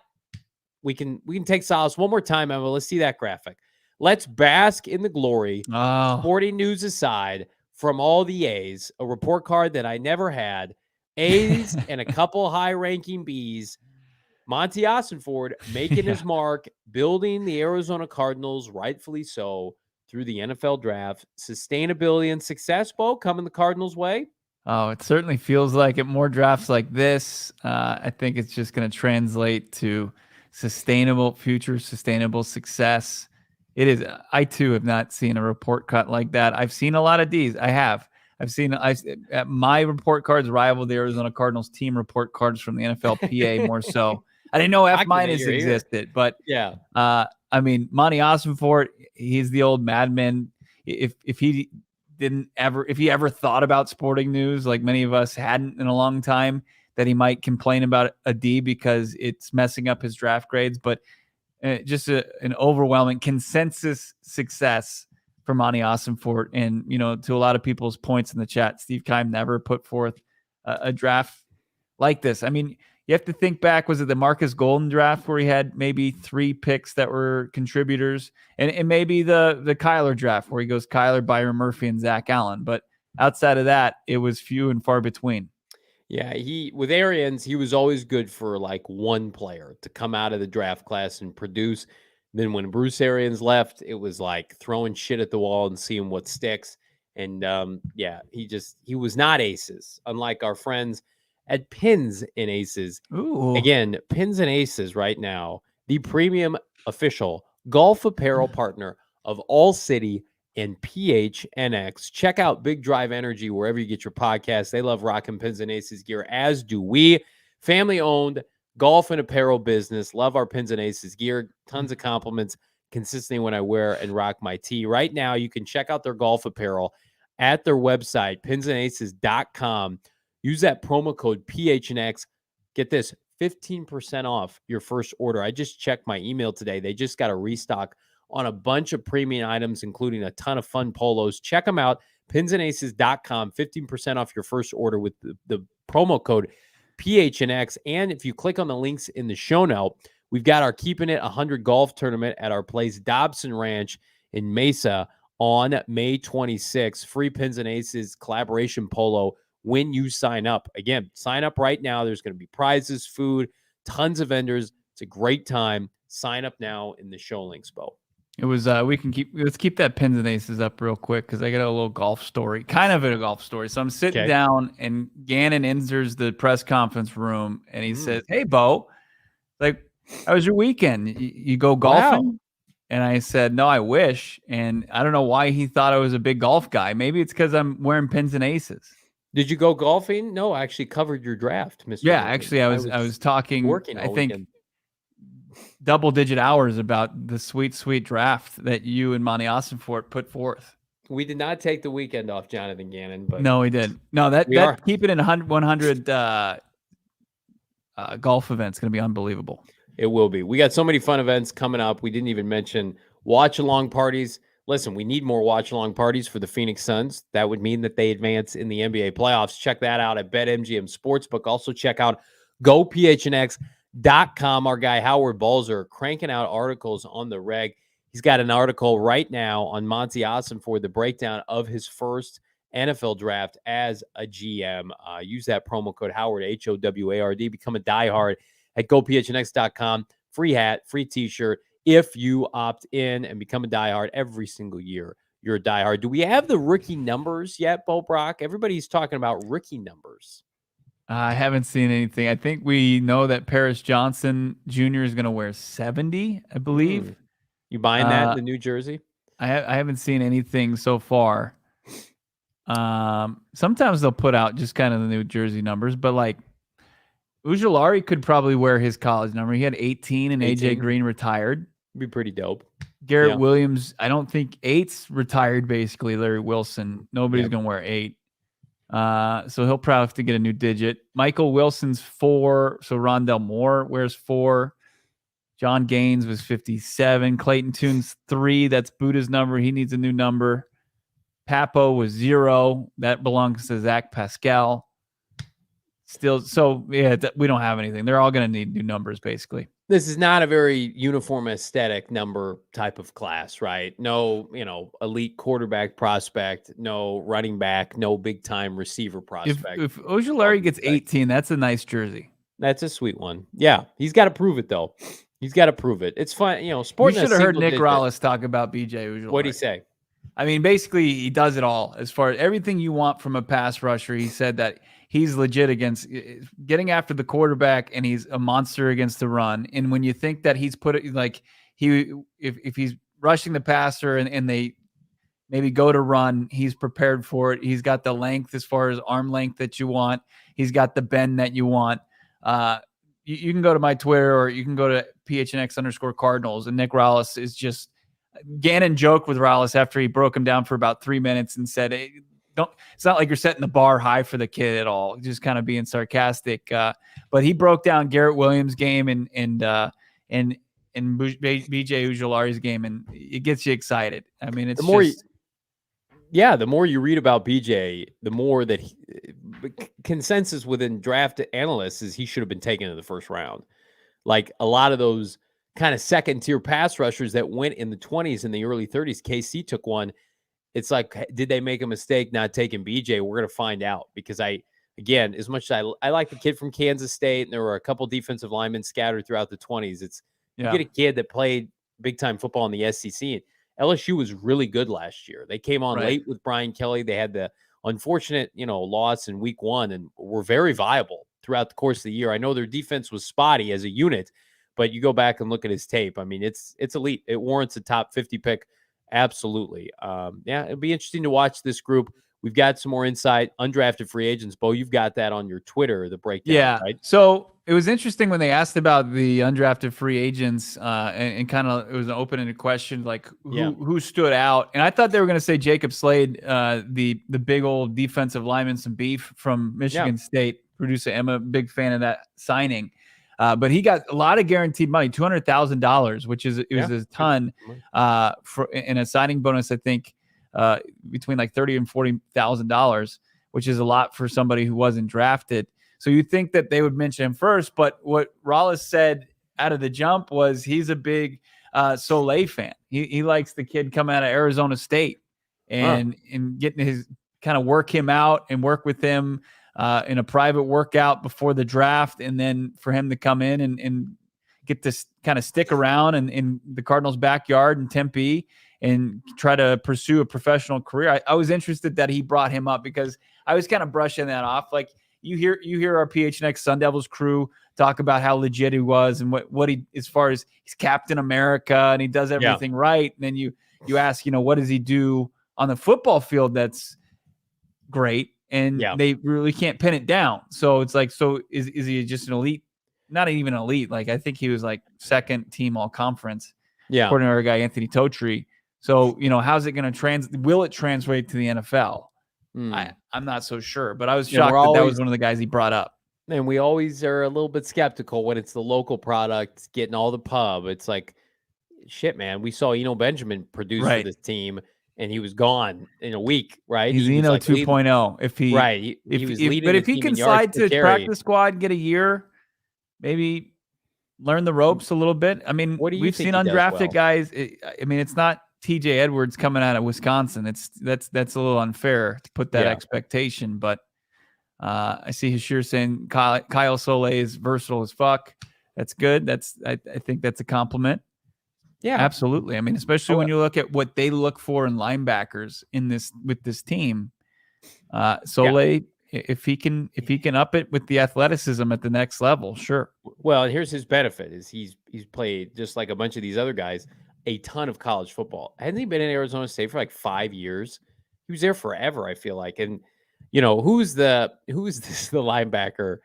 we can take solace one more time, Emma. Let's see that graphic. Let's bask in the glory. Sporting news aside, from all the A's, a report card that I never had, A's and a couple high-ranking B's, Monti Ossenfort making his mark, building the Arizona Cardinals, rightfully so, through the NFL draft. Sustainability and success, Bo, coming the Cardinals' way? Oh, it certainly feels like it. More drafts like this, I think it's just going to translate to future sustainable success. It is. I too have not seen a report cut like that. I've seen a lot of D's. I've seen my report cards rival the Arizona Cardinals team report cards from the NFLPA more so. I didn't know F minus existed, but yeah. I mean, Monti Ossenfort, he's the old madman. If he ever thought about sporting news, like many of us hadn't in a long time, that he might complain about a D because it's messing up his draft grades, but just an overwhelming consensus success for Monti Ossenfort. And, to a lot of people's points in the chat, Steve Keim never put forth a draft like this. I mean, you have to think back, was it the Marcus Golden draft where he had maybe 3 picks that were contributors, and maybe the Kyler draft where he goes Kyler, Byron Murphy, and Zach Allen. But outside of that, it was few and far between. Yeah, with Arians, he was always good for like one player to come out of the draft class and produce. Then when Bruce Arians left, it was like throwing shit at the wall and seeing what sticks. And he was not aces, unlike our friends at Pins and Aces. Ooh. Again, Pins and Aces right now, the premium official golf apparel partner of All City and PHNX. Check out Big Drive Energy wherever you get your podcasts. They love rocking Pins and Aces gear, as do we. Family-owned golf and apparel business. Love our Pins and Aces gear. Tons of compliments consistently when I wear and rock my tee. Right now, you can check out their golf apparel at their website, pinsandaces.com. Use that promo code PHNX. Get this, 15% off your first order. I just checked my email today. They just got a restock on a bunch of premium items, including a ton of fun polos. Check them out, pinsandaces.com, 15% off your first order with the promo code PHNX. And if you click on the links in the show note, we've got our Keeping It 100 golf tournament at our place, Dobson Ranch in Mesa, on May 26th. Free Pins and Aces collaboration polo when you sign up. Again, sign up right now. There's going to be prizes, food, Tons of vendors. It's a great time. Sign up now in the show links, Bo. It was let's keep that pins and aces up real quick because I got a little golf story, kind of a golf story. So I'm sitting down and Gannon enters the press conference room and he says, "Hey, Bo, like, how was your weekend? You go golfing?" Wow. And I said, "No, I wish." And I don't know why he thought I was a big golf guy. Maybe it's because I'm wearing pins and aces. Did you go golfing? No, I actually covered your draft, Mr. Yeah, Lincoln. actually, I was talking, working I all think, weekend. double-digit hours about the sweet draft that you and Monti Ossenfort put forth. We did not take the weekend off, Jonathan Gannon. But no, we did. No, that keep it in 100 golf events going to be unbelievable. It will be. We got so many fun events coming up. We didn't even mention watch-along parties. Listen, we need more watch-along parties for the Phoenix Suns. That would mean that they advance in the NBA playoffs. Check that out at BetMGM Sportsbook. Also check out GoPHNX.com. Our guy Howard Balzer cranking out articles on the reg. He's got an article right now on Monti Ossenfort, the breakdown of his first NFL draft as a GM. Use that promo code Howard, HOWARD. Become a diehard at GoPHNX.com. Free hat, free t-shirt. If you opt in and become a diehard every single year, you're a diehard. Do we have the rookie numbers yet, Bo Brock? Everybody's talking about rookie numbers. I haven't seen anything. I think we know that Paris Johnson Jr. is going to wear 70, I believe. You buying that in the New Jersey? I haven't seen anything so far. Sometimes they'll put out just kind of the New Jersey numbers, but like Ojulari could probably wear his college number. He had 18 and 18. AJ Green retired. Be pretty dope. Garrett Williams, I don't think 8's retired, basically. Larry Wilson, nobody's going to wear 8. So he'll probably have to get a new digit. Michael Wilson's 4, so Rondell Moore wears 4. John Gaines was 57. Clayton Tune's 3, that's Buddha's number. He needs a new number. Papo was 0. That belongs to Zach Pascal. Still, so yeah, we don't have anything. They're all going to need new numbers, basically. This is not a very uniform aesthetic number type of class, right? No, elite quarterback prospect, no running back, no big time receiver prospect. If Ojulari gets 18, that's a nice jersey. That's a sweet one. Yeah, he's got to prove it though. He's got to prove it. It's fun, Sport. You should have heard Nick Rollis talk about BJ Ojulari. What'd he say? I mean, basically, he does it all as far as everything you want from a pass rusher. He said that he's legit against getting after the quarterback, and he's a monster against the run. And when you think that he's put it like if he's rushing the passer and they maybe go to run, he's prepared for it. He's got the length as far as arm length that you want. He's got the bend that you want. You can go to my Twitter or you can go to PHNX_Cardinals, and Nick Rollis is just Gannon joked with Rollis after he broke him down for about 3 minutes and said, hey, it's not like you're setting the bar high for the kid at all. Just kind of being sarcastic. But he broke down Garrett Williams' game and BJ Ojulari's game, and it gets you excited. I mean, it's the more you read about BJ, the more that consensus within draft analysts is he should have been taken in the first round. Like a lot of those kind of second tier pass rushers that went in the 20s and the early 30s, KC took one. It's like, did they make a mistake not taking BJ? We're going to find out, because again, as much as I like the kid from Kansas State, and there were a couple defensive linemen scattered throughout the 20s. You get a kid that played big time football in the SEC. And LSU was really good last year. They came on late with Brian Kelly. They had the unfortunate, loss in week 1 and were very viable throughout the course of the year. I know their defense was spotty as a unit, but you go back and look at his tape. I mean, it's elite. It warrants a top 50 pick. Absolutely. It'll be interesting to watch this group. We've got some more insight, undrafted free agents. Bo, you've got that on your Twitter, the breakdown. Yeah. Right? So it was interesting when they asked about the undrafted free agents, and kind of it was an open-ended question, like who stood out. And I thought they were going to say Jacob Slade, the big old defensive lineman, some beef from Michigan State. Producer Emma, big fan of that signing. But he got a lot of guaranteed money, $200,000, which is a ton in a signing bonus. I think between like $30,000 and $40,000, which is a lot for somebody who wasn't drafted. So you think that they would mention him first, but what Rollis said out of the jump was he's a big Soleil fan. He likes the kid coming out of Arizona State and getting his kind of work him out and work with him. in a private workout before the draft, and then for him to come in and get this kind of stick around in the Cardinals' backyard in Tempe and try to pursue a professional career. I was interested that he brought him up because I was kind of brushing that off. Like you hear our PHNX Sun Devils crew talk about how legit he was and what he, as far as he's Captain America and he does everything right. And then you ask, what does he do on the football field that's great? And they really can't pin it down. So it's like, so is he just an elite? Not even elite. Like I think he was like second team all conference. According to our guy Anthony Totri. So how's it going to will it translate to the NFL? I'm not so sure, but I was shocked that was one of the guys he brought up. And we always are a little bit skeptical when it's the local product getting all the pub. It's like, shit, man. We saw Eno Benjamin produce for this team, and he was gone in a week, right? He's Eno 2.0. If he was leading, but if he can slide to practice squad and get a year, maybe learn the ropes a little bit. I mean, we've seen undrafted guys. I mean, it's not TJ Edwards coming out of Wisconsin. That's a little unfair to put that expectation. But I see Hashir saying Kyle Soule is versatile as fuck. That's good. I think that's a compliment. Yeah, absolutely. I mean, especially when you look at what they look for in linebackers with this team. Soule, if he can up it with the athleticism at the next level, sure. Well, here's his benefit: is he's played just like a bunch of these other guys a ton of college football. Hasn't he been in Arizona State for like 5 years? He was there forever, I feel like. And who's the linebacker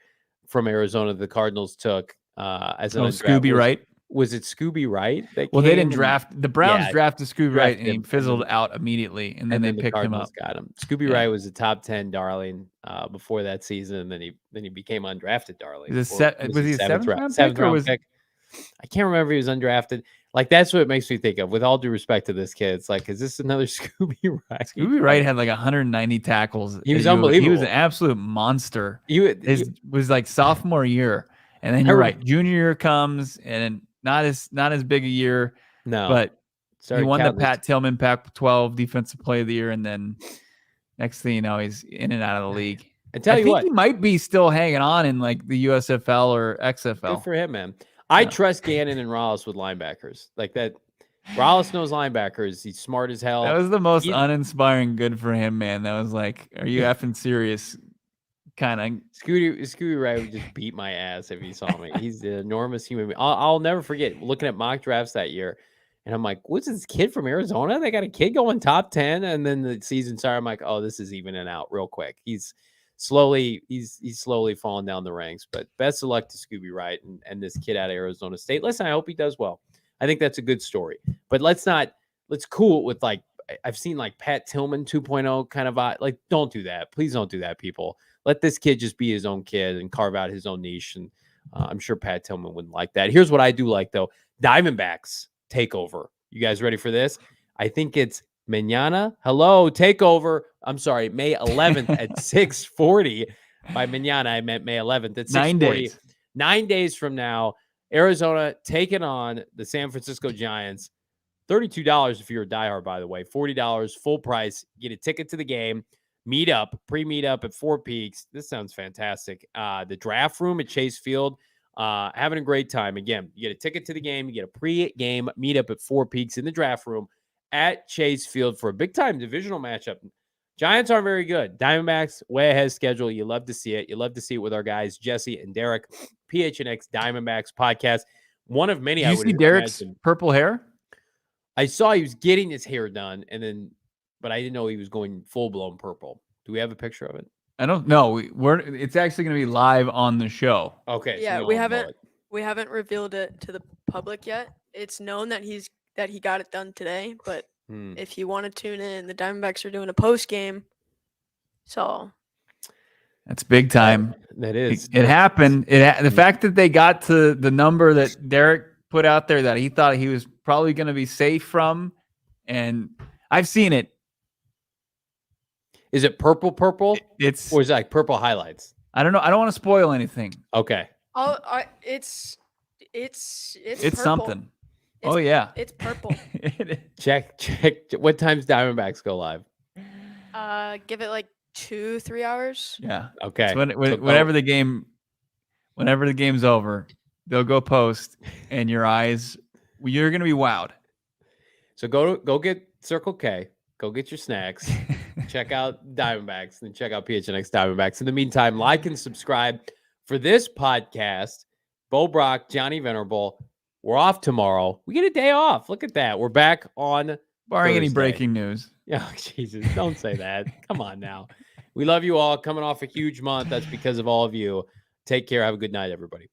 from Arizona the Cardinals took as an Scooby Wright? Was it Scooby Wright? They didn't draft. The Browns drafted Scooby Wright, and he fizzled out immediately, and then they picked him up. Got him. Scooby Wright was a top 10 darling before that season, and then he became undrafted darling. Was he a seventh round pick? I can't remember if he was undrafted. Like, that's what it makes me think of. With all due respect to this kid, it's like, is this another Scooby Wright? Scooby Wright had like 190 tackles. He was unbelievable. He was an absolute monster. It was like sophomore year, and then you're right. Junior year comes, and not as big a year. No, but he won the Pat Tillman Pac-12 Defensive Player of the Year, and then next thing you know, he's in and out of the league. I think he might be still hanging on in like the USFL or XFL. Good for him, man. I trust Gannon and Rollis with linebackers like that. Rollis knows linebackers. He's smart as hell. That was the most uninspiring good for him, man. That was like, are you effing serious? Kind of. Scooby Wright would just beat my ass if he saw me. He's an enormous human being. I'll never forget looking at mock drafts that year, and I'm like, what's this kid from Arizona? They got a kid going top 10, and then the season started. I'm like, oh, this is evening out real quick. He's slowly falling down the ranks, but best of luck to Scooby Wright and this kid out of Arizona State. Listen, I hope he does well. I think that's a good story, but let's cool it with like, I've seen like Pat Tillman 2.0 kind of like, don't do that. Please don't do that, people. Let this kid just be his own kid and carve out his own niche. And I'm sure Pat Tillman wouldn't like that. Here's what I do like though. Diamondbacks takeover. You guys ready for this? I think it's Mañana. Hello, takeover. I'm sorry, May 11th at 6:40. By Mañana, I meant May 11th at 6:40. 9 days. 9 days from now, Arizona taking on the San Francisco Giants. $32 if you're a diehard, by the way. $40 full price. Get a ticket to the game. Pre-meet up at Four Peaks. This sounds fantastic. The draft room at Chase Field. Having a great time. Again, you get a ticket to the game. You get a pre-game meetup at Four Peaks in the draft room at Chase Field for a big-time divisional matchup. Giants aren't very good. Diamondbacks, way ahead schedule. You love to see it. You love to see it with our guys, Jesse and Derek. PHNX Diamondbacks podcast. One of many. Did you see Derek's purple hair? I saw he was getting his hair done, but I didn't know he was going full-blown purple. Do we have a picture of it? I don't know. It's actually going to be live on the show. Okay. Yeah, so we haven't revealed it to the public yet. It's known that he got it done today, but if you want to tune in, the Diamondbacks are doing a post game. So that's big time. That is. It happened. The fact that they got to the number that Derek put out there that he thought he was probably going to be safe from, and I've seen it. Is it purple? Or is it like purple highlights? I don't know. I don't want to spoil anything. Okay. It's something. Yeah. It's purple. Check. What time's Diamondbacks go live? Give it like 2-3 hours. Yeah. Okay. So So whenever the game's over, they'll go post, and you're going to be wowed. So go get Circle K, go get your snacks, check out Diamondbacks, and check out PHNX Diamondbacks. In the meantime, like and subscribe for this podcast. Bo Brock, Johnny Venerable. We're off tomorrow. We get a day off. Look at that. We're back on Barring any Thursday. breaking news. Oh, Jesus. Don't say that. Come on now. We love you all. Coming off a huge month. That's because of all of you. Take care. Have a good night, everybody.